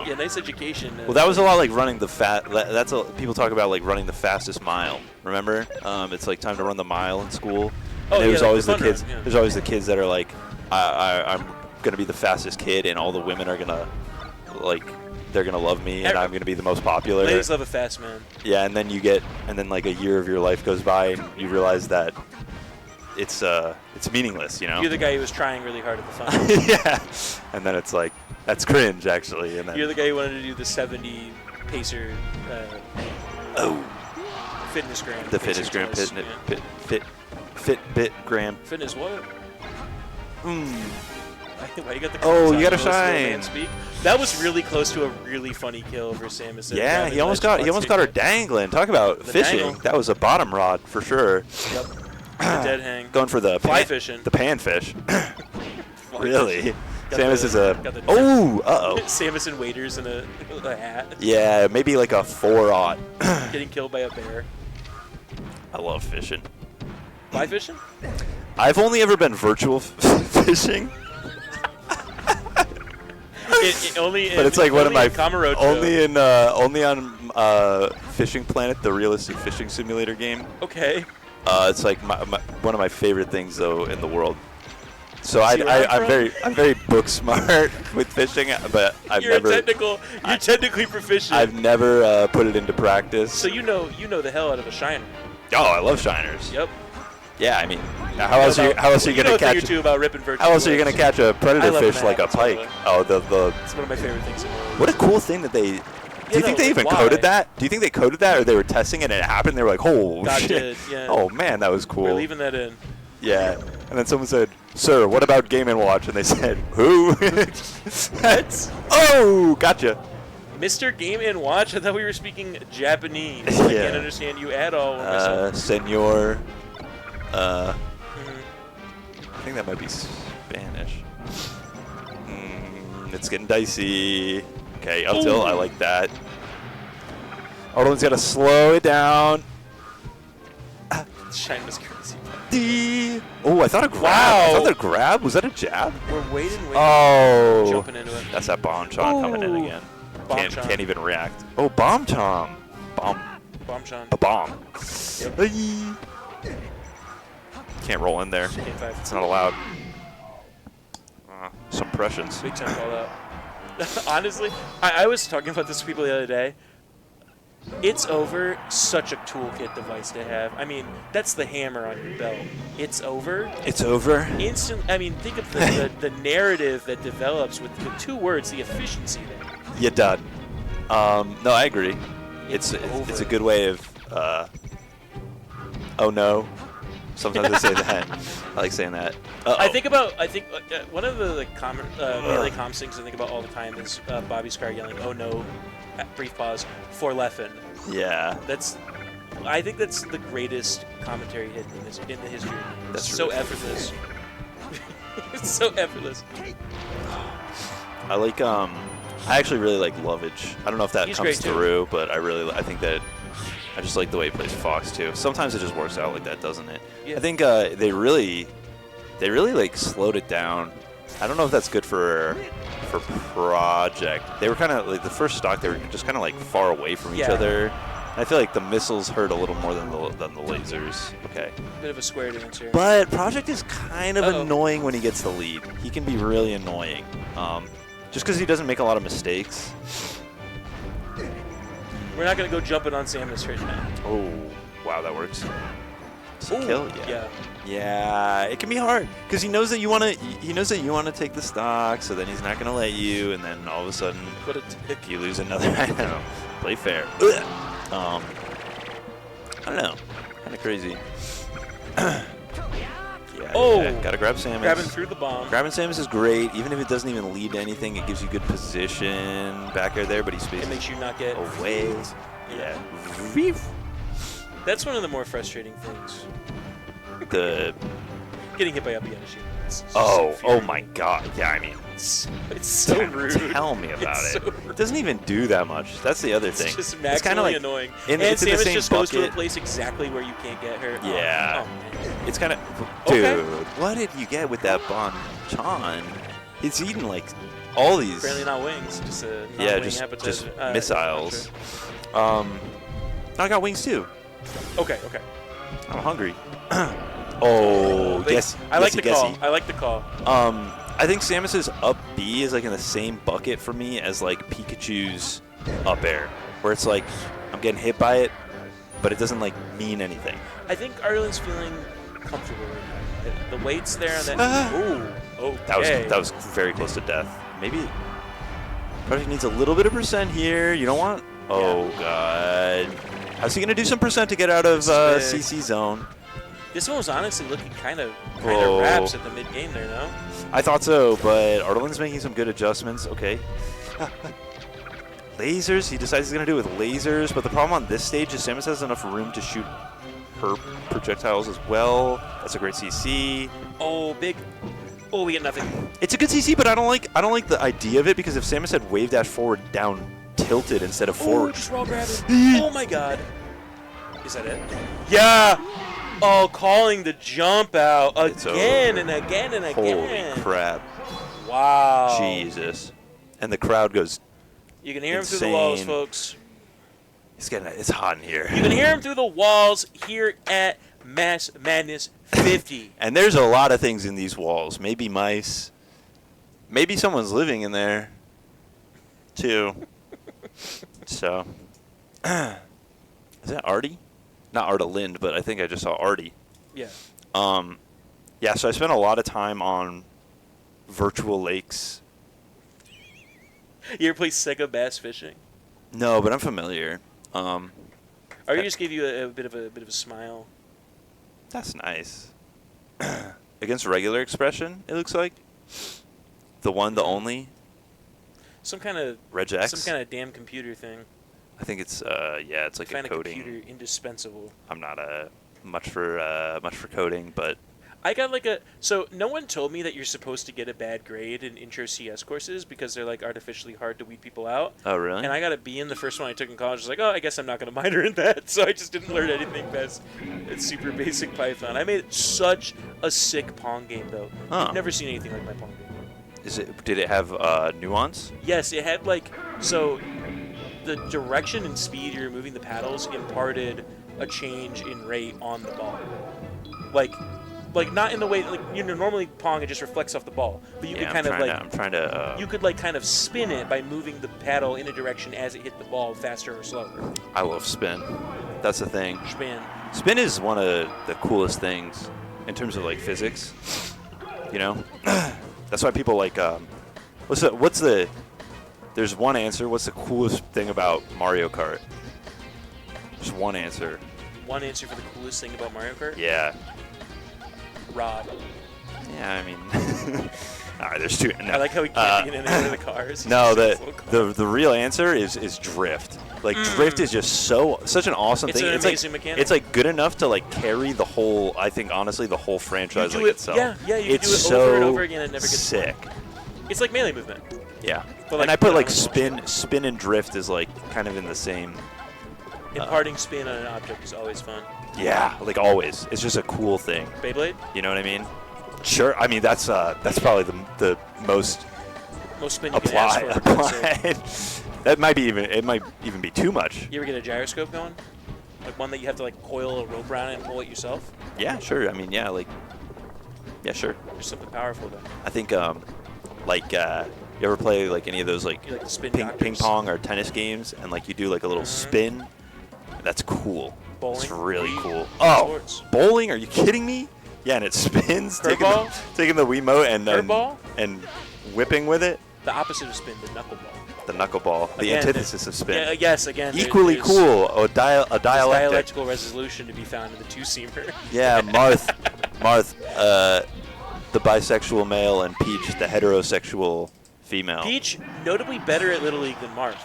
Yeah, nice education. Well, that was a lot like running the That's people talk about like running the fastest mile. Remember? It's like time to run the mile in school. Oh, And there's yeah, like always the the fun kids. run, yeah. There's always the kids that are like, I'm gonna be the fastest kid, and all the women are gonna like. They're gonna love me, and I'm gonna be the most popular. Ladies love a fast man. Yeah, and then then like a year of your life goes by, and you realize that it's meaningless, you know. You're the guy who was trying really hard at the fun. Yeah, and then it's like that's cringe actually, and then You're the guy who wanted to do the 70 pacer fitness gram. the fitness gram, Pacer test, Fitbit gram. Fitness what? Mm. Why you got the Oh, you comments gotta on Little Man shine. Speak? That was really close to a really funny kill for Samus. Yeah, he almost got her dangling. Talk about The fishing. dangle. That was a bottom rod for sure. Yep. The dead hang. Going for the Fly fishing. the panfish. Fly Really? fishing. Got Samus the- is a. got the- Oh, uh-oh. Samus and waders in a hat. Yeah, maybe like a 4-aught. Getting killed by a bear. I love fishing. Fly fishing? I've only ever been virtual fishing, but it's like one of my Kamurocho. only on Fishing Planet, the realistic fishing simulator game. Okay. It's like one of my favorite things though in the world. So See where I'm from? I'm very book smart with fishing, but You're technically proficient. I've never put it into practice. So you know the hell out of a shiner. Oh, I love shiners. Yep. Yeah, I mean, how else are you know gonna a thing or catch? two about ripping virtual How else are you gonna whales. catch a I predator love fish like a mags, by the pike? way. Oh, the. It's one of my favorite things in the world. What a cool thing that they. Do you think they even coded that? Do you think they coded that, or they were testing it and it happened? They were like, "Oh God shit!" did, yeah. Oh man, that was cool. We're leaving that in. Yeah. And then someone said, "Sir, what about Game & Watch?" And they said, "Who?" What? Oh, gotcha. Mr. Game & Watch? I thought we were speaking Japanese. I Yeah. can't understand you at all. myself. Senor. Mhm. I think that might be Spanish. It's getting dicey. Okay, up till I like that. Odolin's got to slow it down. Shine was crazy. Oh, I thought a grab. Wow. I thought that grab. Was that a jab? We're waiting. Oh. Jumping into it. That's that bomb shot coming in Ooh. again. Bomb Can't, shot. can't even react. Oh, bomb tom. Bomb. Bomb Sean. A bomb. Yep. Ay. Can't roll in there. Game 5. It's not allowed. Some impressions. Big time call out. Honestly, I was talking about this to people the other day. It's over. Such a toolkit device to have. I mean, that's the hammer on your belt. It's over. It's over. Instant. I mean, think of the narrative that develops with 2 words: the efficiency there. You're done. No, I agree. It's It's over. a good way of. Oh no. Sometimes I say that. I like saying that. Uh-oh. I think one of the melee comms things I think about all the time is Bobby Scar yelling, "Oh no!" Brief pause for Leffen. Yeah. I think that's the greatest commentary hit in the history. That's so really effortless. It's so effortless. I like I actually really like Lovage. I don't know if that He's comes great, too. through, but I think that I just like the way he plays Fox too. Sometimes it just works out like that, doesn't it? Yeah. I think they really like slowed it down. I don't know if that's good for Project. They were kind of like the first stock. They were just kind of like far away from each Yeah. other. I feel like the missiles hurt a little more than the lasers. Okay. Bit of a square dance here. But Project is kind of Uh-oh. annoying when he gets the lead. He can be really annoying. Just because he doesn't make a lot of mistakes. We're not gonna go jumping on Samus right now. Oh, wow, that works. Does he kill? Yeah. Yeah, it can be hard because he knows that you want to. He knows that you want to take the stock, so then he's not going to let you, and then all of a sudden, What a dick. you lose another. I know. Play fair. I don't know. Kind of crazy. Yeah. Oh! Yeah, gotta grab Samus. Grabbing through the bomb. Grabbing Samus is great, even if it doesn't even lead to anything. It gives you good position back there, but he It spaces makes you not get away. Yeah. Reef. That's one of the more frustrating things. The Getting hit by a piano shoe. It's just oh infuriating. my god. Yeah, I mean, It's so rude. tell me about It's it. so rude. It doesn't even do that much. That's the other thing. It's just It's kind of maximally like annoying. and And it's in the Samus same just goes to a bucket. place exactly where you can't get her. Oh, Yeah. oh, man. It's kind of Okay. dude. What did you get with that Bon-Chan? It's eating like all these. Apparently not wings, just a Yeah, non-wing just appetizer. missiles. Sure. I got wings too. Okay, okay. I'm hungry. Oh, They- yes. I like yesy, the call. yesy. I like the call. I think Samus's up B is like in the same bucket for me as like Pikachu's up air, where it's like I'm getting hit by it, but it doesn't like mean anything. I think Arlen's feeling comfortable right now. The weight's there, and then ooh, okay. That was very close to death. Maybe probably needs a little bit of percent here. You don't want. Oh god. How's he gonna do some percent to get out of This is big. CC zone? This one was honestly looking kind of Whoa. wraps at the mid game there, no? I thought so, but Arlen's making some good adjustments. Okay. Lasers. He decides he's going to do it with lasers, but the problem on this stage is Samus has enough room to shoot her projectiles as well. That's a great CC. Oh, big. Oh, we get nothing. It's a good CC, but I don't like the idea of it because if Samus had wave dash forward down tilted instead of Oh, forward. just raw grabbing. Oh my god. Is that it? Yeah. Oh, calling the jump out It's again over. and again and Holy again. crap. Wow. Jesus. And the crowd goes, You can hear him through the walls, Insane. folks. it's hot in here. You can hear him through the walls here at Mass Madness 50. And there's a lot of things in these walls. Maybe mice. Maybe someone's living in there, too. So, is that Artie? Not Arda Lind, but I think I just saw Artie. Yeah. Yeah, so I spent a lot of time on virtual lakes. You ever play Sega Bass Fishing? No, but I'm familiar. Or you just gave you a bit of a smile? That's nice. Against regular expression, it looks like. The one, the only. Some kind of Regex. some kind of damn computer thing. I think it's it's like Find a a coding. computer indispensable. I'm not much for coding, but I got so no one told me that you're supposed to get a bad grade in intro CS courses because they're like artificially hard to weed people out. oh really? And I got a B in the first one I took in college. I was like, oh, I guess I'm not going to minor in that. So I just didn't learn anything past it's super basic Python. I made such a sick Pong game, though. Huh. You've never seen anything like my Pong game. Did it have nuance? Yes, it had so the direction and speed you're moving the paddles imparted a change in rate on the ball. Like not in the way normally Pong it just reflects off the ball, but you could kind of I'm trying to. you could kind of spin it by moving the paddle in a direction as it hit the ball faster or slower. I love spin. That's the thing. Spin. Spin is one of the coolest things in terms of like physics. You know, that's why people like. What's the? There's one answer. What's the coolest thing about Mario Kart? Just one answer. One answer for the coolest thing about Mario Kart? Yeah. Rod. Yeah, I mean, all right, there's two. No. I like how he can't get in any of the cars. He's No, just in his little car. the real answer is drift. Like drift is just such an awesome It's thing. an It's amazing like mechanic. it's like good enough to like carry the whole. I think honestly the whole franchise You do like it- itself. yeah, you it's do it so over and over again and it never gets sick. It's like melee movement. Yeah, But, and like, I put like put it on spin and drift is like kind of in the same. Imparting spin on an object is always fun. Yeah, like always. It's just a cool thing. Beyblade? You know what I mean? Sure. I mean that's probably the most Most spin you can ask for. for God's sake. applied. That might even be too much. You ever get a gyroscope going? Like one that you have to like coil a rope around and pull it yourself? Yeah, sure. I mean, yeah, sure. There's something powerful there. I think you ever play like any of those like You like the spin ping doctors? pong or tennis games and like you do like a little spin? That's cool. Bowling. It's really Wii cool. Oh, Sports. bowling? Are you kidding me? Yeah, and it spins. Curveball? Taking the Wiimote Curveball? and whipping with it. The opposite of spin, the knuckleball. The knuckleball. The Again, antithesis of spin. Yeah, yes, again. Equally there's cool. A There's dialectic. dialectical resolution to be found in the two-seamer. Yeah, Marth, the bisexual male, and Peach, the heterosexual female. Peach, notably better at Little League than Marth.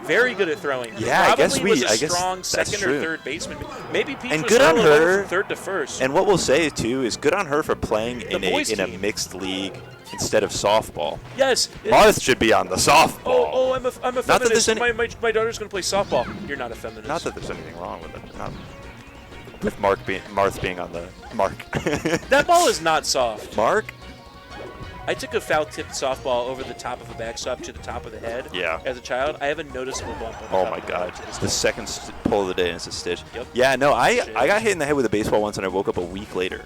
Very good at throwing. Yeah, I guess Probably was I a guess strong that's second true. or third baseman. Maybe Peach And was good on solo her. from third to first. And what we'll say too is good on her for playing in boys a team. mixed league instead of softball. yes. Marth should be on the softball. Oh, I'm a Not that there's feminist. any- My daughter's going to play softball. You're not a feminist. Not that there's anything wrong with it. Not with Marth being on the mark. That ball is not soft. Mark? I took a foul-tipped softball over the top of a backstop to the top of the head. Yeah. As a child, I have a noticeable bump on the Oh top my of the God! head to this The day. second pull of the day and it's a stitch. Yep. Yeah, no, I got hit in the head with a baseball once and I woke up a week later.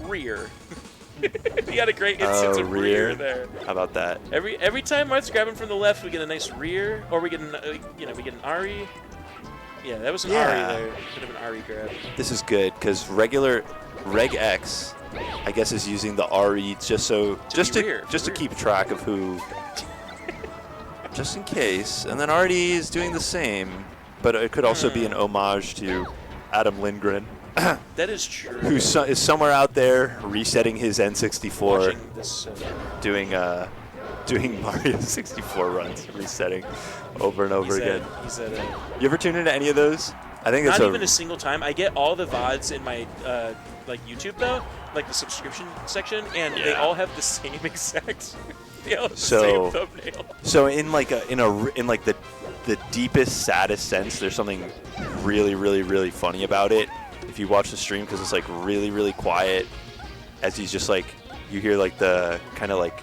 Rear. You had a great instance of rear there. How about that? Every time Marth's grabbing from the left, we get a nice rear, or we get an we get an Ari. Yeah, that was an Yeah. Ari there. Could have an Ari grab. This is good because regular Reg X, I guess, is using the RE just to keep track of who, just in case. And then RD is doing the same, but it could also be an homage to Adam Lindgren, That is true. who is somewhere out there resetting his N64, Watching this, doing Mario 64 runs, resetting over and over again. He's at You ever tune into any of those? I think it's not even a single time. I get all the VODs in my like YouTube though, like the subscription section, and they Yeah. all have the same exact, they all have the So- same thumbnail. So in like the deepest, saddest sense, there's something really, really, really funny about it. If you watch the stream, because it's like really, really quiet, as he's just like, you hear like the kind of like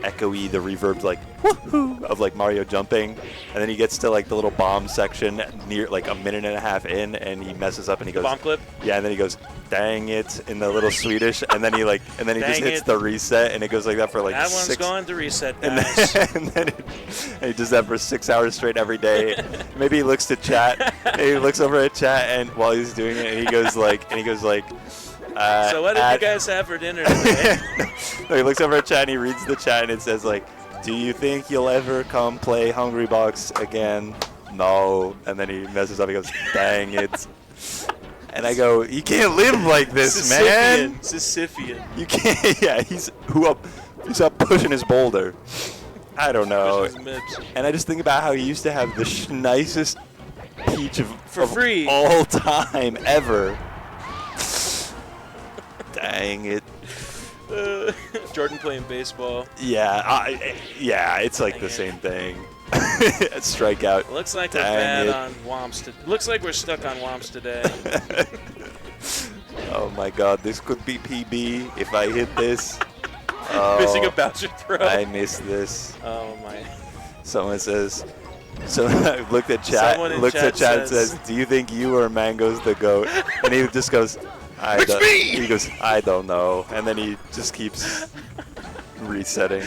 echoey, the reverb like woohoo of like Mario jumping, and then he gets to like the little bomb section near like a minute and a half in, and he messes up and he goes Bomb clip. yeah, and then he goes dang it in the little Swedish, and then he just Dang hits it. the reset, and it goes like that for like That one's 6 going to reset, and guys. then he does that for 6 hours straight every day. Maybe he looks to chat. And he looks over at chat, and while he's doing it, and he goes like, So what did you guys have for dinner today? No, he looks over at chat and he reads the chat, and it says like, "Do you think you'll ever come play Hungry Box again?" No. And then he messes up. He goes, "Dang it." And I go, "You can't live like this, man. Sisyphean. You can't." Yeah, he's up pushing his boulder. I don't know. Pushes Mips. And I just think about how he used to have the nicest Peach of free. all time ever. Dang it. Jordan playing baseball. Yeah, it's like the same thing. Strikeout. Looks like we're Dang bad it. on Womps. Looks like we're stuck on Womps today. Oh my God, this could be PB if I hit this. Missing a Oh, Bowser throw. I missed this. Oh my. Someone says. So I looked at chat. Someone in Looks chat at chat and says- says, "Do you think you or Mango's the goat?" And he just goes, He goes, "I don't know," and then he just keeps resetting.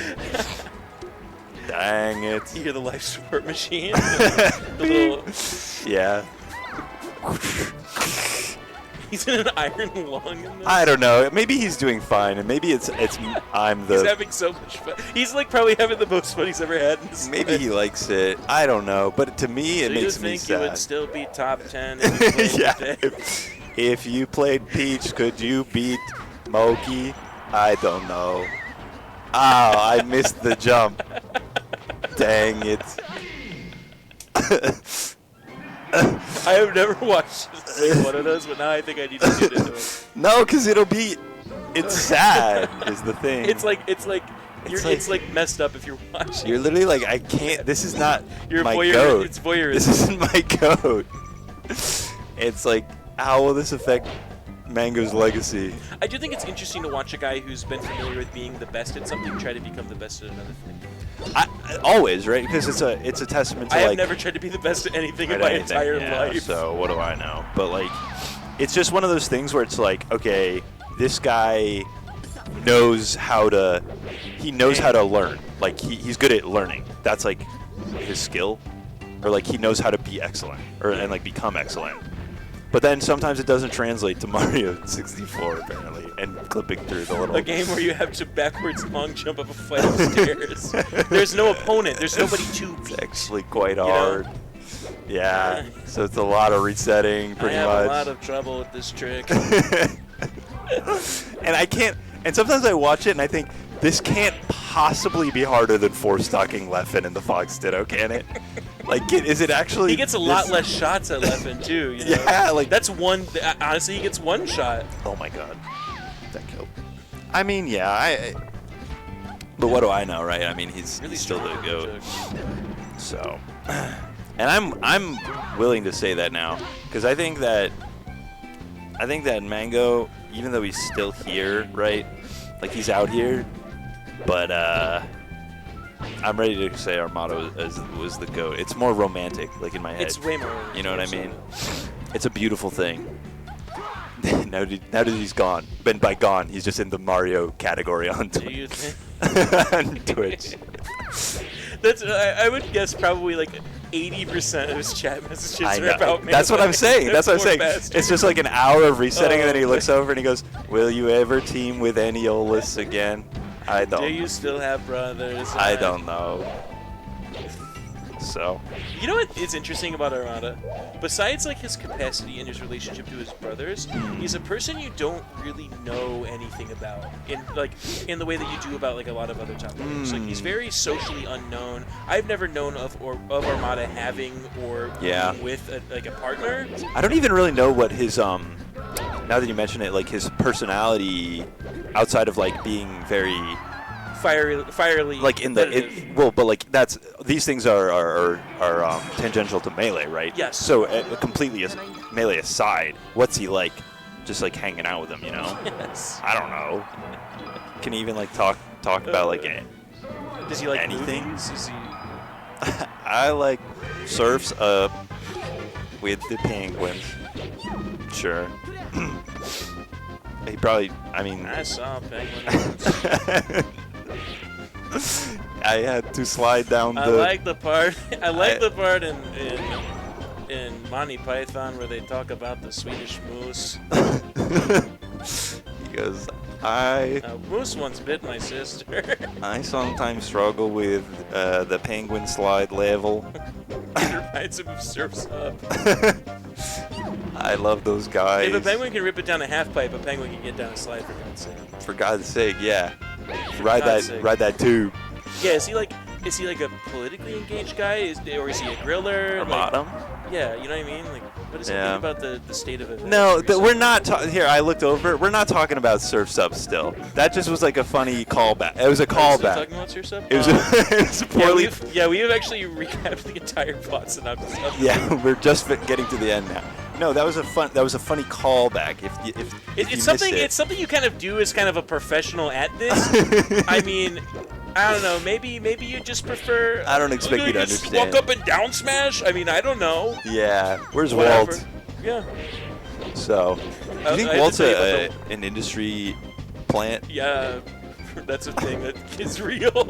Dang it. You hear the life support machine? The little, Yeah. he's in an iron lung in this. I don't know. Maybe he's doing fine, and maybe I'm He's the. having so much fun. He's like probably having the most fun he's ever had in his Maybe life. he likes it. I don't know, but to me, it Do you makes me think you would sad. still be top 10 if you played Yeah. today? If you played Peach, could you beat Moki? I don't know. Oh, I missed the jump. Dang it. I have never watched a single one of those, but now I think I need to tune into it. No, because it's sad is the thing. It's like it's like- like messed up if you're watching. You're literally like, I can't, this is not You're my voyeur- goat. it's voyeurism. This isn't my goat. It's like, how will this affect Mango's legacy? I do think it's interesting to watch a guy who's been familiar with being the best at something try to become the best at another thing. Always, right? Because it's a testament to I have like never tried to be the best at anything in at my anything. entire Yeah, life. So what do I know? But like, it's just one of those things where it's like, okay, this guy knows how to learn. Like he's good at learning. That's like his skill, or like he knows how to be excellent, and like become excellent. But then sometimes it doesn't translate to Mario 64 apparently, and clipping through the little. A game where you have to backwards long jump up a flight of stairs. There's no opponent. There's nobody to beat. It's actually quite know? hard. Yeah. So it's a lot of resetting, pretty I have much. a lot of trouble with this trick. And I can't. And sometimes I watch it and I think this can't possibly be harder than four-stocking Leffen in the Fox Ditto, can it? Like, is it actually? He gets a lot less shots at Leffen too. You know? Yeah, like that's one. Honestly, he gets one shot. Oh my god, that killed. I mean, yeah, but what do I know, right? I mean, he's still the GOAT. So, and I'm willing to say that now because I think that Mango, even though he's still here, right? Like he's out here, but I'm ready to say Armada was the GOAT. It's more romantic, like in my head. It's way more. You know what I mean? It's a beautiful thing. now that he's gone, and by gone, he's just in the Mario category on Do you think? on Twitch. That's I would guess probably like 80% of his chat messages I are know. about me. That's what I'm saying. That's what I'm saying. Bastard. It's just like an hour of resetting, and then he Oh. looks over and he goes, "Will you ever team with Aniolus again?" I don't. Do you still have brothers? I don't know. So. You know what is interesting about Armada? Besides like his capacity and his relationship to his brothers, he's a person you don't really know anything about in the way that you do about like a lot of other top players. Like he's very socially unknown. I've never known of Armada having or Yeah. being with a partner. I don't even really know what his now that you mention it, like his personality outside of like being very Fiery, like in the but like these things are tangential to Melee, right? Yes. So completely Melee aside, what's he like? Just like hanging out with him, you know? Yes. I don't know. Can he even like talk about like Does he like anything? movies? Is he? I like surfs up with the penguins. Sure. He probably. I mean. I saw Penguin. I had to slide down the. I like the part. I like the part in Monty Python where they talk about the Swedish moose. Because Moose once bit my sister. I sometimes struggle with the penguin slide level. It reminds him of Surf's Up. I love those guys. If a penguin can rip it down a half pipe, a penguin can get down a slide for God's sake. For God's sake, yeah. God's sake. Ride that tube. Yeah, is he like a politically engaged guy, or is he a griller? Bottom. Yeah, you know what I mean. Like, what does he think about the state of it? No, we're not. Here, I looked over. We're not talking about Surf's Up still. That just was like a funny callback. It was a callback. Talking about Surf's Up? It was a poorly. We have actually recapped the entire plot synopsis. Yeah, we're just getting to the end now. No, that was a funny callback. It's something you kind of do as kind of a professional at this. I mean, I don't know. Maybe you just prefer. I don't expect you to just understand. Walk up and down smash. I mean, I don't know. Yeah. Where's Whatever. Walt? Yeah. So, do you think I have Walt's to tell you an industry plant? Yeah, that's a thing that is real.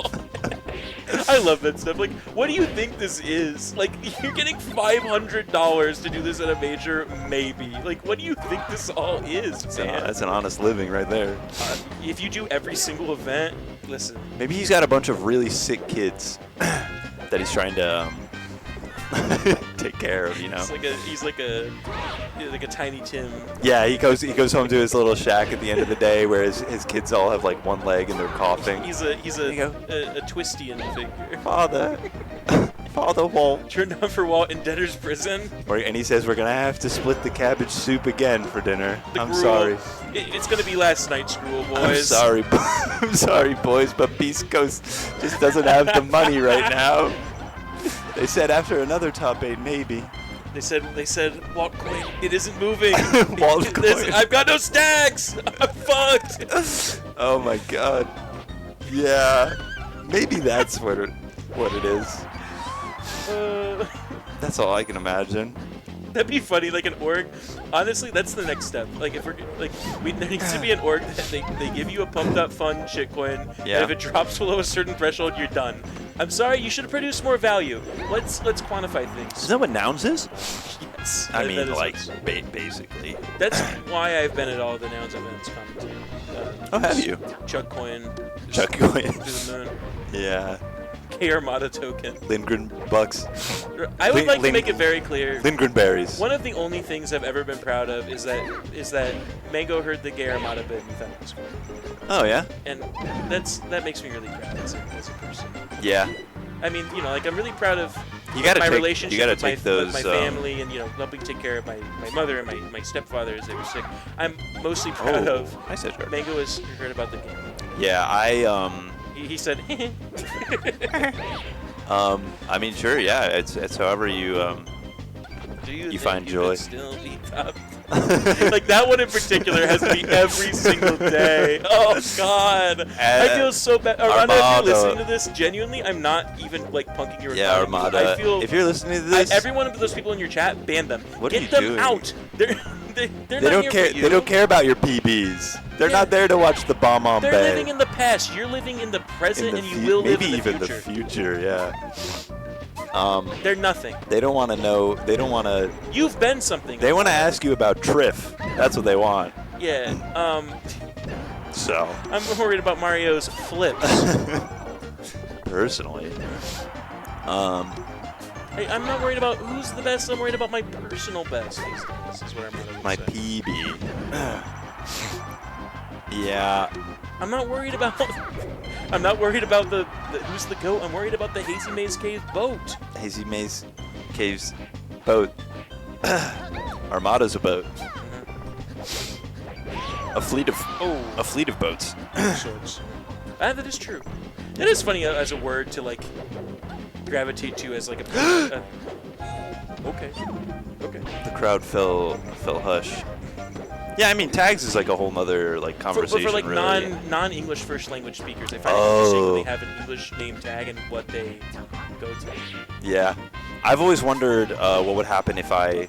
I love that stuff. Like, what do you think this is? Like, you're getting $500 to do this at a major, maybe. Like, what do you think this all is, man? That's an honest living right there. If you do every single event, listen. Maybe he's got a bunch of really sick kids that he's trying to take care of, you know. He's like a Tiny Tim. Yeah, he goes home to his little shack at the end of the day where his kids all have like one leg and they're coughing. He's a Twistian figure. Father Walt. Turned on for Walt in debtor's prison. And he says we're gonna have to split the cabbage soup again for dinner. I'm gruel. sorry. It's gonna be last night's gruel, boys. I'm sorry. I'm sorry, boys, but Beast Coast just doesn't have the money right now. They said after another top 8, maybe. They said, Walt coin, it isn't moving. Walt coin. I've got no stacks. I'm fucked. Oh my god. Yeah. Maybe that's what it is. That's all I can imagine. That'd be funny, like an org. Honestly, that's the next step. Like if there needs to be an org that they give you a pumped up fun shitcoin. Yeah. And if it drops below a certain threshold, you're done. I'm sorry, you should have produced more value. Let's quantify things. Isn't that what Nouns is? Yes. I That mean, is like, what's- basically. That's why I've been at all the Nouns events commenting. Oh, have you? Chuck Coin. Chuck Coin. To the moon. Yeah. K Armada token. Lindgren Bucks. I would like to Lin- make it very clear. Lindgren Berries. One of the only things I've ever been proud of is that Mango heard the Gay Armada bit and thought it was cool. Oh, yeah? And that makes me really proud as a person. Yeah. I mean, like I'm really proud of You gotta my take- relationship you gotta with, take my, those, with my family and helping take care of my mother and my stepfather as they were sick. I'm mostly proud of I said sure. Mango has heard about the game. Yeah, He said, I mean, sure, yeah. It's however you, "Do you, You think find you joy." could still be top?" Like that one in particular has to be every single day. Oh God, I feel so bad. Armada, if Armada. you're listening to this, genuinely, I'm not even like punking your. Yeah, account. Armada. I feel If you're listening to this, every one of those people in your chat, ban them. What are Get you them doing? out. They're they not don't here care. for you. They don't care about your PBs. They're Yeah. not there to watch the bomb on They're Bay. living in the past. You're living in the present, In the and you fu- will live maybe in the even future. the future. Yeah. They're nothing. They don't want to know. They don't want to. You've been something. They want to ask you about Triff. That's what they want. Yeah. So, I'm worried about Mario's flips. personally, I'm not worried about who's the best. I'm worried about my personal best these days. Is what I'm going to my say. PB. Yeah. I'm not worried about. I'm not worried about the who's the goat. I'm worried about the Hazy Maze Cave boat. Hazy Maze Caves boat. Armada's a boat. A fleet of boats. Sorts. That is true. That is funny as a word to like gravitate to as like a. Okay. The crowd fell hush. Yeah, I mean tags is like a whole nother like conversation. For like really. non-English first language speakers, I find it interesting when Oh. they have an English name tag and what they go to. Yeah, I've always wondered what would happen if I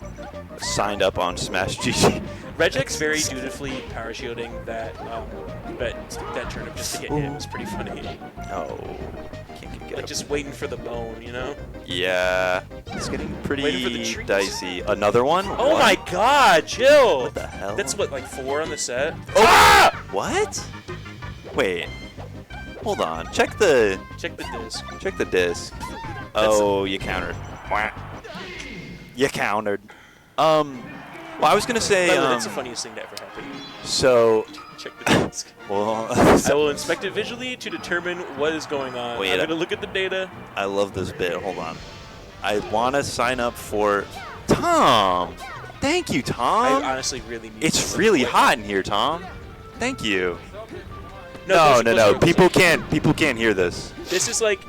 signed up on Smash GG. Regic's very dutifully parachioting that turnip just to get hit. It was pretty funny. No, can't get Like up. just waiting for the bone, you know? Yeah, it's getting pretty Waiting for the treats. dicey. Another one? Oh What? my God! Chill. What the hell? That's what, like 4 on the set. Oh! What? Wait. Hold on. Check the Check the disc. disc. Oh, you countered. You countered. Well, I was gonna say. By the way, that's the funniest thing to ever happen. So, Check the disc. well, I will inspect it visually to determine what is going on. Wait, I'm gonna look at the data. I love this bit. Hold on. I want to sign up for Tom. Thank you, I Tom. honestly really need. It's to really look hot in here, Tom. Thank you. No, No. People can't hear this. This is like.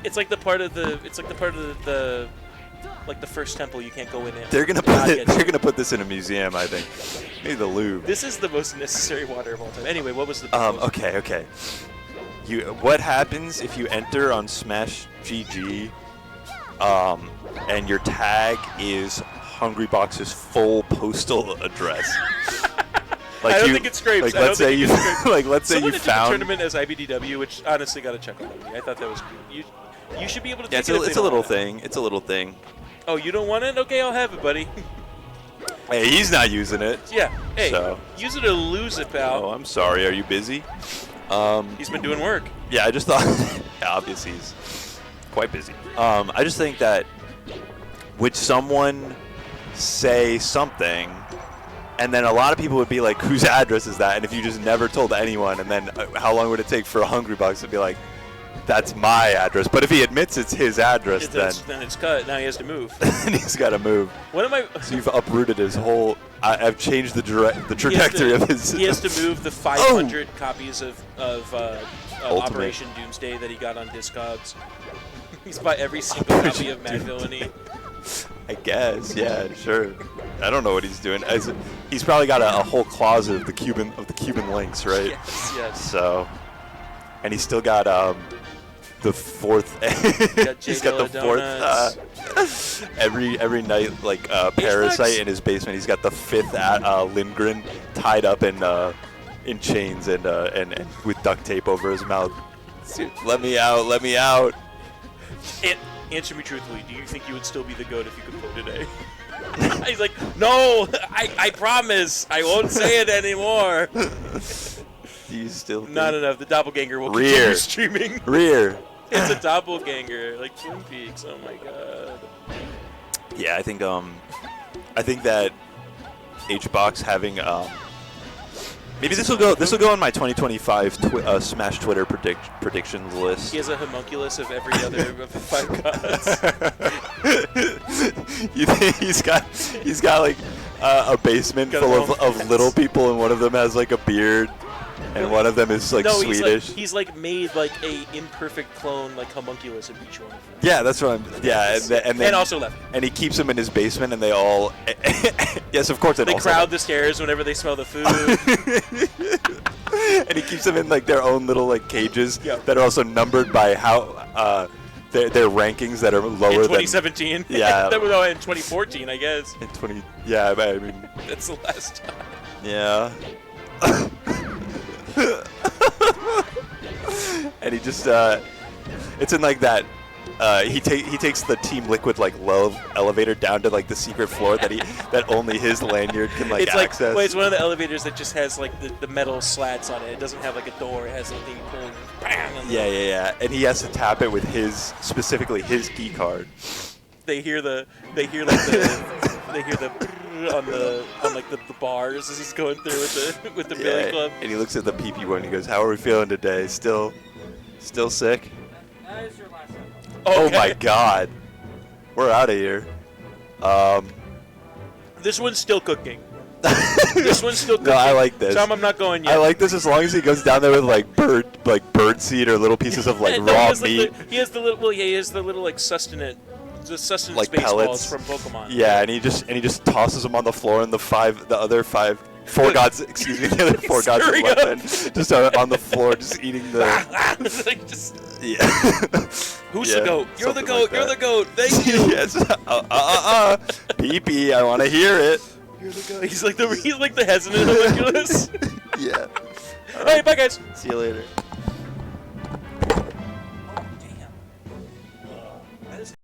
It's like the part of the. It's like the part of the like the first temple you can't go in it. They're gonna God put gets they're you. gonna put this in a museum, I think. Maybe the Louvre. This is the most necessary water of all time. Anyway, what was the proposal? Okay. What happens if you enter on Smash GG, and your tag is Hungrybox's full postal address? I don't think it scrapes. Like, I don't let's say think you it scrapes. like let's say Someone you entered the found. tournament as IBDW, which honestly got a chuckle out of me. I thought that was cool. You should be able to Yeah, take it if they it's a don't little want it. thing. It's a little thing. Oh, you don't want it? Okay, I'll have it, buddy. Hey, he's not using it. Yeah. Hey, So. use it or lose it, pal. Oh, I'm sorry. Are you busy? He's been doing work. Yeah, I just thought. Yeah, obviously he's quite busy. I just think that would someone say something, and then a lot of people would be like, "Whose address is that?" And if you just never told anyone, and then how long would it take for a Hungrybox to be like, "That's my address"? But if he admits it's his address, Then it's cut. Now he has to move. then he's got to move. One of my. So you've uprooted his whole. I've changed the trajectory of his. He has to move the 500 copies of Ultimate. Operation Doomsday that he got on Discogs. He's bought every single copy of Mad Villainy. I guess, yeah, sure. I don't know what he's doing. He's probably got a whole closet of the Cuban links, right? Yes. So, and he's still got the fourth. Got he's J. got the Dilla fourth. Every night, like Parasite in his basement. He's got the fifth Lindgren tied up in chains and with duct tape over his mouth. Let me out! Let me out! answer me truthfully. Do you think you would still be the GOAT if you could vote today? He's like, no, I promise. I won't say it anymore. Do you still think? Not enough. The doppelganger will Rear. continue streaming. Rear. It's a doppelganger, like Twin Peaks. Oh my god. Yeah, I think that HBox having maybe this will go on my 2025 Smash Twitter predictions list. He has a homunculus of every other of the 5 gods. You think he's got like a basement Got full a of little people, and one of them has like a beard, and one of them is like No, Swedish. he's like made like a imperfect clone, like homunculus of each one of them. Yeah, that's what I'm. Yeah, and then, also left. and he keeps them in his basement, and they all. Yes, of course. They crowd the stairs whenever they smell the food. And he keeps them in like their own little like cages Yep. that are also numbered by how their rankings that are lower In than 2017. Yeah. That was in 2014, I guess. in 20. Yeah, I mean, That's the last time. yeah. And he just it's in like that. He takes the Team Liquid like low elevator down to like the secret floor that only his lanyard can like It's access. like, wait, it's one of the elevators that just has like the metal slats on it. It doesn't have like a door. It has a thing you pull and bam. And Yeah. And he has to tap it with specifically his key card. They hear the on like the bars as he's going through with the Billy Club. And he looks at the PP one and he goes, "How are we feeling today? Still sick?" Oh Okay. my God. We're out of here. This one's still cooking. This one's still cooking. No, I like this. Tom, I'm not going yet. I like this as long as he goes down there with like bird seed or little pieces of like No, raw he has, meat. he has the little. Well, yeah, he has the little like sustenance Like space pellets. balls from Pokemon. Yeah, and he just tosses them on the floor, and the other four gods, excuse me, the other four gods of Stirring up. weapon just are on the floor, just eating the. Like just, Yeah. who's Yeah, the goat? You're the something goat. like You're that. the goat. Thank you. Yes. PP, I want to hear it. You're the goat. He's like the hesitant homunculus. Yeah. All right, bye guys. See you later.